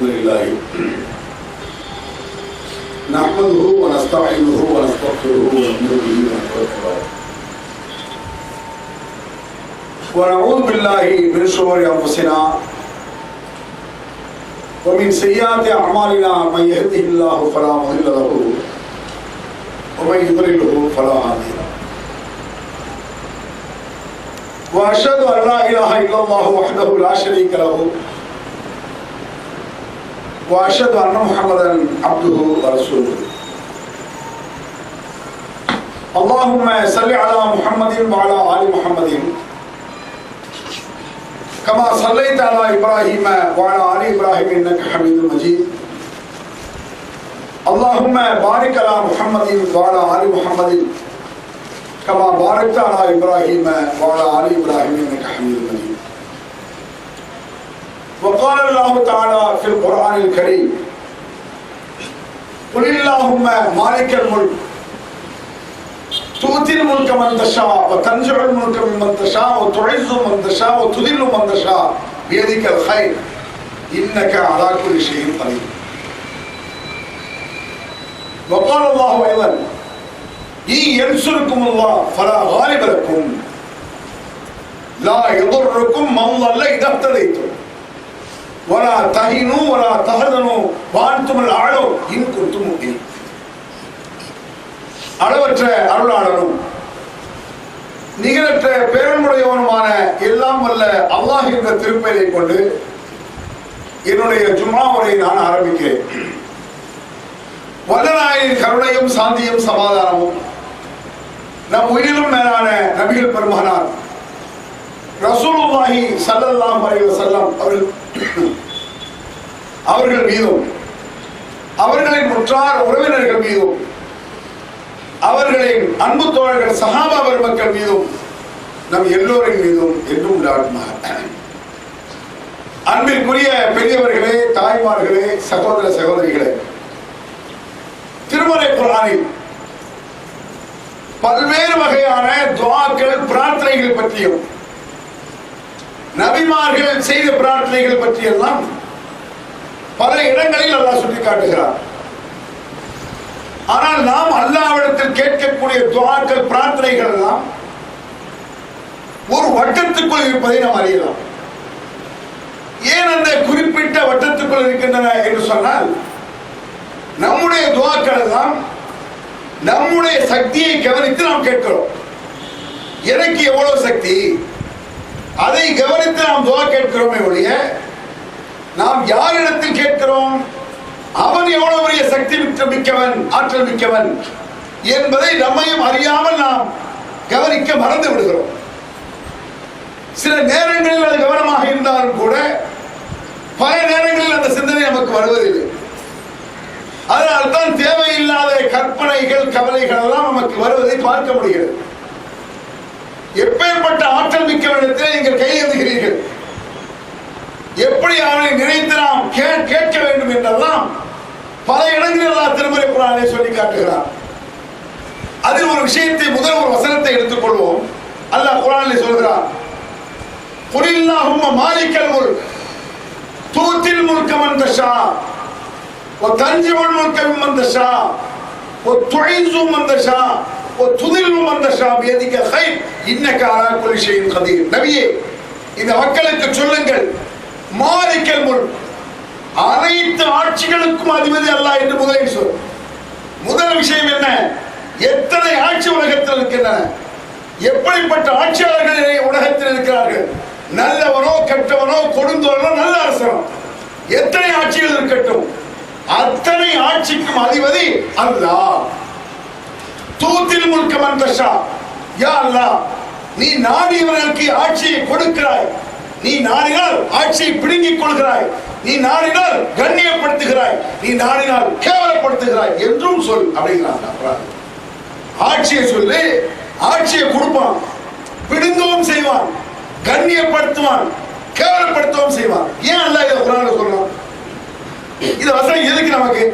الحمد لله نحمده ونستعينه ونستغفره ونؤمن به ونتوكل عليه ونعوذ بالله من شرور انفسنا ومن سيئات اعمالنا من يهده الله فلا مضل له ومن يضلله فلا هادي له واشهد ان لا اله الا الله وحده لا شريك له واشهد ان محمدا عبده ورسوله اللهم صل على محمد وعلى ال محمد كما صليت على ابراهيم وعلى ال ابراهيم انك حميد مجيد اللهم بارك على محمد وعلى ال محمد كما باركت على ابراهيم وعلى ال ابراهيم انك حميد مجيد وقال الله تعالى في القرآن الكريم قل اللهم مالك الملك تؤتي الملك من تشاء وتنزع الملك ممن تشاء وتعز من تشاء وتذل من تشاء بيدك الخير انك على كل شيء قدير وقال الله ايضا ان ينصركم الله فلا غالب لكم لا يضركم من ضل اذا اهتديتم ولا تهنوا ولا تحزنوا وانتم الاعلون ان كنتم مؤمنين. அளவற்ற அருளாளனும் நிகரற்ற பேரன்புடையவனுமான எல்லாம் வல்ல அல்லாஹ் என்ற திருப்பெயரை கொண்டு என்னுடைய ஜும்ஆ உரையை நான் ஆரம்பிக்கிறேன். வல்லநாயகின் கருணையும் சாந்தியும் சமாதானமும் நம் உயிரிலும் மேலான நபிகள் பெருமகனார் ரசூலுல்லாஹி ஸல்லல்லாஹு அலைஹி வஸல்லம் அவர்கள் மீதும் அவர்களின் உற்றார் உறவினர்கள் மீதும் அவர்களின் அன்பு தோழர்கள் சஹாபா பெருமக்கள் மீதும் நம் எல்லோரின் மீதும் என்றும் உண்டாகுமாக. அன்பிற்குரிய பெரியவர்களே, தாய்மார்களே, சகோதர சகோதரிகளே, திருமறை குர்ஆனில் பல்வேறு வகையான துஆக்கள் பிரார்த்தனைகள் பற்றியும் நபிமார்கள் செய்த பிரார்த்தனைகள் பற்றியெல்லாம் பல இடங்களில் அல்லாஹ் சொல்லி காட்டுகிறார். ஆனால் நாம் அல்லாஹ்விடத்தில் கேட்கக்கூடிய துஆக்கள் பிரார்த்தனைகள் எல்லாம் ஒரு வட்டத்துக்குள் இருப்பதை நாம் அறியலாம். ஏன் அந்த குறிப்பிட்ட வட்டத்துக்குள் இருக்கின்றன என்று சொன்னால், நம்முடைய துஆக்கள் எல்லாம் நம்முடைய சக்தியை கவனித்து நாம் கேட்கிறோம். எனக்கு எவ்வளவு சக்தி, அதை கவனித்து நாம் துஆ கேட்கிறோமே ஒழிய நாம் யாரிடத்தில் கேட்கிறோம், அவன் எவ்வளவு பெரிய சக்தி மிக்கவன், ஆற்றல் மிக்கவன் என்பதை நம்மையும் அறியாமல் நாம் கவனிக்க மறந்து விடுகிறோம். சில நேரங்களில் அது கவனமாக இருந்தாலும் கூட பல நேரங்களில் அந்த சிந்தனை நமக்கு வருவதில்லை. அதனால்தான் தேவையில்லாத கற்பனைகள், கவலைகள் எல்லாம் நமக்கு வருவதை பார்க்க முடிகிறது. எப்பேற்பட்ட ஆற்றல் மிக்கவனிடத்தில் நீங்கள் கையெழுந்துகிறீர்கள், எப்படி அவனை நினைத்து நாம் கேட்க வேண்டும் என்றெல்லாம் பல இடங்களில் அல்லாஹ் திருமறை குர்ஆனிலே சொல்லி காட்டுகிறார். அதில் ஒரு விஷயத்தை, முதல் ஒரு வசனத்தை எடுத்துக்கொள்வோம். அல்லாஹ் குர்ஆனிலே சொல்கிறார், குலில்லாஹும்ம மாலிக்கல் முல்க் தூத்தில் முல்க மன் தஷா வதன்ஜிஉல் முல்க மிம்மன் தஷா வதுஇஸ்ஸு மன் தஷா வதுதில்லு மன் தஷா பியதிக கைர் இன்னக அலா குல்லி ஷைஇன் கதீர். நபியே, இந்த மக்களுக்கு சொல்லுங்கள், மாலிக்கல் முல்க், அனைத்து ஆட்சிகளுக்கும் அதிபதி அல்லாஹ் என்று முதலில் சொல். முதல் விஷயம் என்ன? எத்தனை ஆட்சி உலகத்தில் இருக்கின்றன, எப்படிப்பட்ட ஆட்சியாளர்கள் உலகத்தில் இருக்கிறார்கள், நல்லவனோ கெட்டவனோ கொடுந்தவனோ நல்ல அரசனோ, எத்தனை ஆட்சிகள் இருக்கட்டும், அத்தனை ஆட்சிக்கும் அதிபதி அல்லாஹ். தூத்தில் முல்க மன் தஷா, யா அல்லாஹ், நீ நாடியவர்களுக்கு ஆட்சியை கொடுக்கிறாய், நீ நாடினால் ஆட்சியை பிடுங்கிக் கொள்கிறாய், நீ நாடினால் கண்ணியப்படுத்துகிறாய், நீ நாடினால் கேவலப்படுத்துகிறாய் என்றும் சொல் அப்படிங்கிறாங்க. ஆட்சியை சொல்லி, ஆட்சியை கொடுப்பான், பிடுங்கவும் செய்வான், கண்ணியப்படுத்துவான், கேவலப்படுத்தவும் செய்வான். ஏன் அல்லாஹ் இதை குர்ஆன்ல சொல்றான்? இந்த வசனம் எதுக்கு நமக்கு?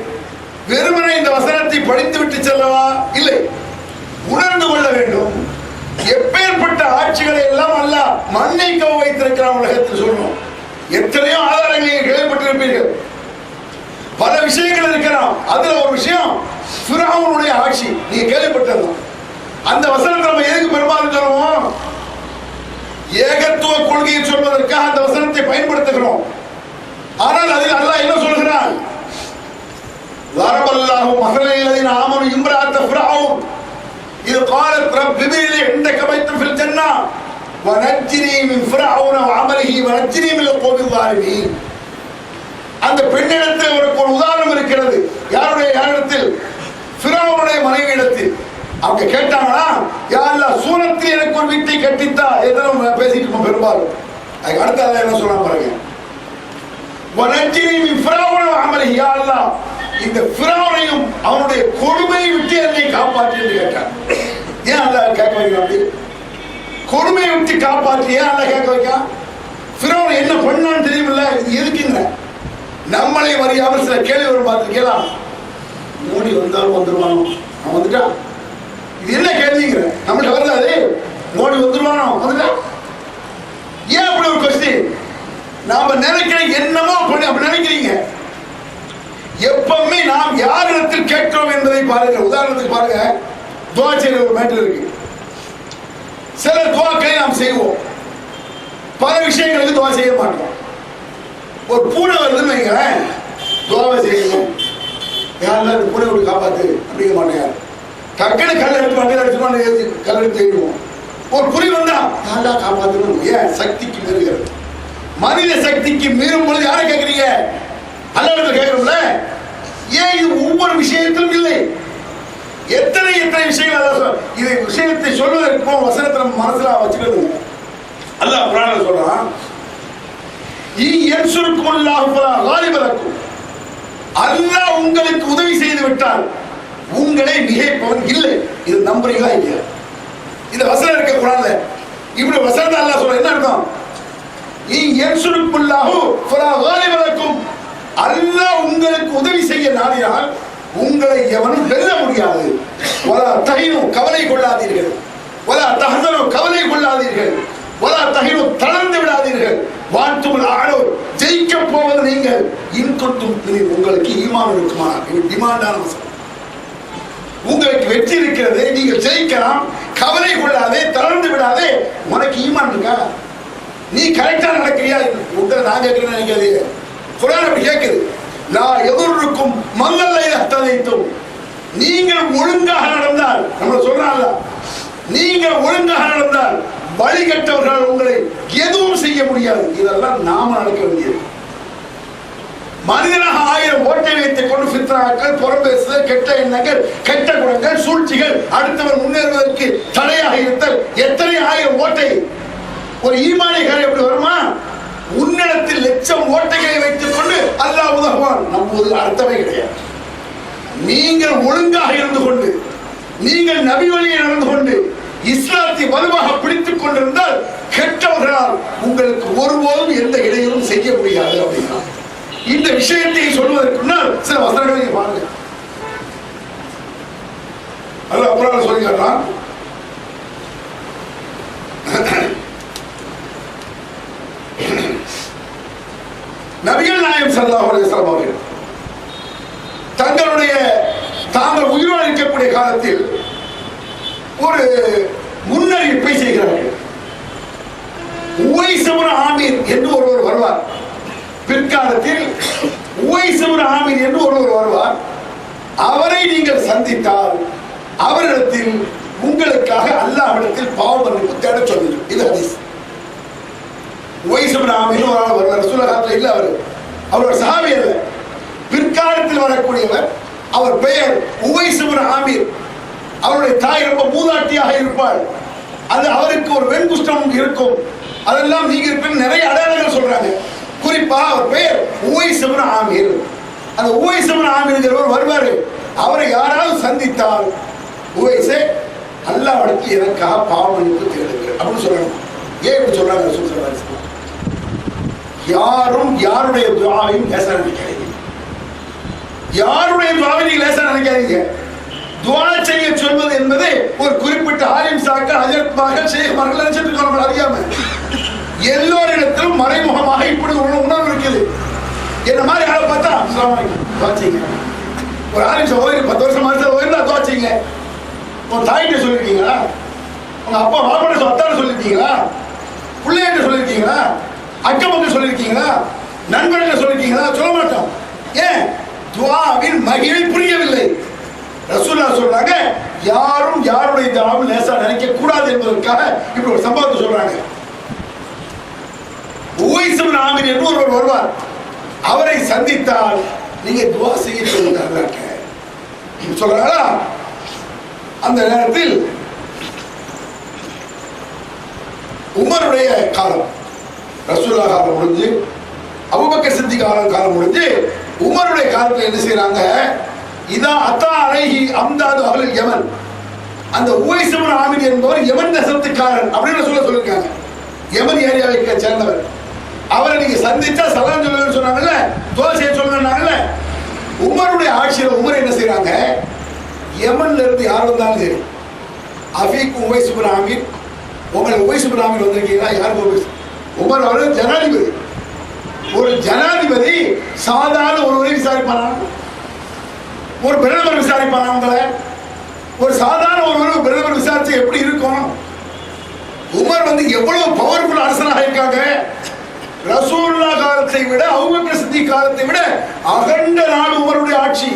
வெறுமனே இந்த வசனத்தை படித்து விட்டு செல்லவா? இல்லை, உணர்ந்து கொள்ள வேண்டும். எப்பேற்பட்ட ஆட்சிகளை எல்லாம் அல்லாஹ் மண்ணை கவ வைத்திருக்கிறான் உலகத்தில் சொல்லணும். எத்தனையோ ஆதாரங்களை கேள்விப்பட்டிருப்பீர்கள். பல விஷயங்கள் இருக்கலாம். அதுல ஒரு விஷயம் ஃபிரௌனுடைய ஆட்சி. நீங்க கேள்விப்பட்டது. அந்த வசனத்தை நம்ம எதுக்கு பெரும்பாலும் சொல்லுவோம்? ஏகத்துவ கொள்கையை சொல்வதற்காக அந்த வசனத்தை பயன்படுத்துகிறோம். ஆனால் அதில் அல்லாஹ் என்ன சொல்கிறான்? லரபல்லாஹு மஸலல்லதீன ஆமனு இம்ராஅத்த ஃபிரௌன் இது قالت رب ابن لي عندك بيتا في الجنة ونجني من فرعون وعمله ونجني من القوم الظالمين. அந்த பெண்ணிடத்தில் ஒரு உதாரணம் இருக்கிறது. யாரிடத்தில்? ஃபிரௌனுடைய மனைவியிடத்தில். அவங்க கேட்டாங்களா, யா அல்லாஹ் சூரத்தில் எனக்கு ஒரு வீட்டை கட்டித்தா. எதனும் பேசிட்டு இருக்கோம் பெரும்பாலும். அதுக்கு அடுத்து அல்லாஹ் என்ன சொல்றான் பாருங்க. வனஜ்னி மின் ஃபிரௌன வஅமலிஹி, யா அல்லாஹ் இந்த ஃபிரௌனையும் அவனுடைய கொடுமையை விட்டு என்னை காப்பாற்று என்று கேட்டான். ஏன் அல்லாஹ் கேட்க வைக்கிறான்? அப்படி கொடுமையை விட்டு காப்பாற்று ஏன் அல்லாஹ் கேட்க வைக்கான்? ஃபிரௌன் என்ன பண்ணான்னு தெரியுமில்ல, இது எதுக்குங்க? நம்மளே அறியாமல் சில கேள்வி வரும் பார்த்துருக்கலாம். மோடி வந்தாலும் வந்துருவானோ, அவன் வந்துட்டான். இது என்ன கேள்விங்கிற நம்மள்ட்ட வருதாது? மோடி வந்துருவானோ, வந்துட்டான். ஏன் அப்படி ஒரு கொஸ்டின்? நாம நினைக்கிற என்னமோ பண்ணி அப்படி நினைக்கிறீங்க. எப்பவுமே நாம் யாரிடத்தில் கேட்கிறோம் என்பதை பாருங்க. உதாரணத்துக்கு பாருங்க, துவா செய்யற ஒரு மேட்டர் இருக்கு. சில துவாக்களை நாம் செய்வோம், பல விஷயங்களுக்கு துவா செய்ய மாட்டோம். ஒரு பூனை வருதுன்னு வைங்களேன், துவாவை செய்யணும். யாரெல்லாம் இந்த பூனை விட்டு காப்பாத்து அப்படிங்க மாட்டேன். டக்குனு கல் எடுத்து வண்டியில் அடிச்சு கல் எடுத்து எழுதுவோம். ஒரு புலி வந்தா யாரெல்லாம் காப்பாற்றணும். ஏன்? சக்திக்கு மீறுகிறது. மனித சக்திக்கு மீறும் பொழுது யாரை கேட்கறீங்க? அல்லாஹ்விடத்துல கேட்கிறோம்ல. ஏன் இது ஒவ்வொரு விஷயத்திலும் இல்லை? எத்தனை விஷயங்கள் அல்லாஹ் இது விஷயத்தை சொல்வதற்கு வசனத்தை நம்ம மனசுல வச்சுக்கணும். அல்லாஹ் குர்ஆன்ல சொல்றான், அல்லாஹ் உங்களுக்கு உதவி செய்து விட்டால் உங்களை மிகைப்பவன் இல்லை. இது நம்புறீங்களா இல்லையா? இந்த வசனம் இருக்க குர்ஆன்ல இப்படி வசனத்தை அல்லாஹ் சொல்ற என்ன அர்த்தம்? அல்லாஹ் உங்களுக்கு உதவி செய்ய நாடினால் உங்களை எவனும் வெல்ல முடியாது. கவலை கொள்ளாதீர்கள், கவலை கொள்ளாதீர்கள், தளர்ந்து விடாதீர்கள். வாழ்த்தும் ஆளோர் ஜெயிக்க போவது நீங்கள். இன்கொட்டும் உங்களுக்கு ஈமான் இருக்குமா? டிமாண்டான வசனம். உங்களுக்கு வெற்றி இருக்கிறது, நீங்கள் ஜெயிக்கலாம். கவலை கொள்ளாதே, தளர்ந்து விடாதே. உனக்கு ஈமான் இருக்கா? நீ கரெக்டா நடக்கிறியா? நான் கேட்கிறேன் நினைக்காதே. குர்ஆன் அப்படி கேட்குது. லா எதுருக்கும் மல்லல்லை ததைத்தும். நீங்கள் ஒழுங்காக நடந்தால், நம்ம சொல்றாங்க, நீங்கள் ஒழுங்காக நடந்தால் வழிகட்டவர்கள் உங்களை எதுவும் செய்ய முடியாது. இதெல்லாம் நாம நடக்க வேண்டியது. மனிதனாக 1000 ஓட்டை வைத்துக் கொண்டு ஃபித்னாக்கள், புறம்பேசுதல், கெட்ட எண்ணங்கள், கெட்ட குணங்கள், சூழ்ச்சிகள், அடுத்தவர் முன்னேறுவதற்கு தடையாக இருத்தல், எத்தனை 1000 ஓட்டை. ஒரு ஈமானிகாரி எப்படி வருமா? உன்னிடத்தில் லட்சம் ஓட்டைகளை வைத்துக் கொண்டு அல்லாஹ் உதவுவான். நம்புவது அர்த்தமே கிடையாது. நீங்கள் ஒழுங்காக இருந்து கொண்டு, நீங்கள் நபி வழியை நடந்து கொண்டு, இஸ்லாத்தை வலுவாக பிடித்துக் கொண்டிருந்தால் கெட்டவர்களால் உங்களுக்கு ஒருபோதும் எந்த இடையிலும் செய்ய முடியாது அப்படின்னா, இந்த விஷயத்தை சொல்வதற்கு முன்னால் சில வசனங்களை பாருங்க. அல்லாஹ் குர்ஆன்ல சொல்கிறான், நபிகள் நாயகம் ஸல்லல்லாஹு அலைஹி வஸல்லம் அவர்கள் தாங்கள் உயிரோடு இருக்கக்கூடிய காலத்தில் ஒரு முன்னறிவிப்பை செய்கிறார்கள். உவைஸ் இப்னு ஆமீர் என்று ஒருவர் வருவார். பிற்காலத்தில் உவைஸ் இப்னு ஆமீர் என்று ஒருவர் வருவார். அவரை நீங்கள் சந்தித்தால் அவரிடத்தில் உங்களுக்காக அல்லாஹ்விடத்தில் பாவ மன்னிப்பு தேட சொல்லுங்கள். இது ஹதீஸ். உவைஸ் இப்னு ஆமீர் ஒரு ஆள் வருவார். ரசூலுல்லாஹ் இல்ல, அவர் சஹாபி அல்ல, பிற்காலத்தில் வரக்கூடியவர். அவர் பெயர் உவைஸ் இப்னு ஆமீர். அவருடைய தாய் ரொம்ப மூதாட்டியாக இருப்பாள். அது அவருக்கு ஒரு வெண்குஷ்டம் இருக்கும். அதெல்லாம் நீங்க இருப்பீங்க. நிறைய அடையாளங்கள் சொல்றாங்க. குறிப்பா அவர் பெயர் உவைஸ் இப்னு ஆமீர். அந்த உவைஸ் இப்னு ஆமீர்ங்கிறவர் வருவாரு. அவரை யாராவது சந்தித்தால் உவைஸே அல்லாஹ்விடத்தில் எனக்காக பாவ மன்னிப்பு தேடுங்கள் அப்படின்னு சொல்லணும். ஏன் இப்படி சொல்றாங்க? யாரும் யாருடைய துஆவையும் லேசா நினைக்காதீங்க. யாருடைய துஆவை நீங்க லேசா நினைக்காதீங்க. துஆ செய்ய சொல்வது என்பது ஒரு குறிப்பிட்ட ஆலிம் சாக்கள், ஹஜரத்மார்கள், ஷேக்மார்கள் நினைச்சிட்டு இருக்கோம். அறியாம எல்லோரிடத்திலும் மறைமுகமாக இப்படி ஒரு உணர்வு இருக்குது. என்ன மாதிரி ஆளை பார்த்தா துவாச்சிங்க. ஒரு 6 நிமிஷம் ஓய்வு 10 வருஷம் மாசம் ஓய்வு துவாச்சிங்க. உங்க தாயிட்ட சொல்லிருக்கீங்களா? உங்க அப்பா மாப்பிள்ளை அத்தான சொல்லிருக்கீங்களா? பிள்ளைகிட்ட சொல்லிருக்கீங்களா? அக்கம் பக்கம் சொல்லிருக்கீங்களா? நண்பர்கிட்ட சொல்லிருக்கீங்களா? சொல்ல மாட்டோம். ஏன்? துஆவின் மகிமை புரியவில்லை. ரசூலுல்லாஹ் சொல்றாங்க, யாரும் யாருடைய துஆவை லேசா நினைக்க கூடாது என்பதற்காக இப்படி ஒரு சம்பவத்தை சொல்றாங்க. உவைஸ் இப்னு ஆமிர் என்று ஒருவர் வருவார். அவரை சந்தித்தால் நீங்க துஆ செய்ய சொல்லுங்க சொல்றாங்களா? அந்த நேரத்தில் உமருடைய காலம், ரசூலுல்லாஹ் காலம் முடிஞ்சு, அபூபக்கர் சித்திக் காலம் முடிஞ்சு, உமருடைய காலத்தில் என்ன செய்யறாங்க? இதா அத்தா அலைஹி அம்தாது அஹ்லுல் யமன், அந்த உவைஸ் இப்னு ஆமிர் என்பவர் யமன் தேசத்துக்காரர் அப்படின்னு சொல்லிருக்காங்க. யமன் ஏரியாவை சேர்ந்தவர். அவரை நீங்க சந்திச்சா சலாம் சொல்லுன்னு சொன்னாங்கல்ல, துஆ செய்ய சொன்னாங்கல்ல. உமருடைய ஆட்சியில் உமர் என்ன செய்யறாங்க? யமன்ல இருந்து யார் வந்தாலும் சரி, அஃபீக் உவைஸ் இப்னு ஆமிர், உங்களை உவைஸ் இப்னு ஆமிர் வந்திருக்கீங்களா? யாருக்கு உவைஸ்? உமர் அவர் ஜனாதிபதி. ஒரு ஜனாதிபதி சாதாரண ஒருவரை விசாரிப்பானா? ஒரு பிரதமர் விசாரிப்பானா? உங்களை ஒரு சாதாரண ஒருவர் பிரதமர் விசாரிச்சு எப்படி இருக்கும்? உமர் வந்து எவ்வளவு பவர்ஃபுல் அரசனாக இருக்காங்க. ரசூலுல்லாஹ் காலத்தை விட, அபூபக்கர் சித்திக் காலத்தை விட அகண்ட நாடு உமருடைய ஆட்சி,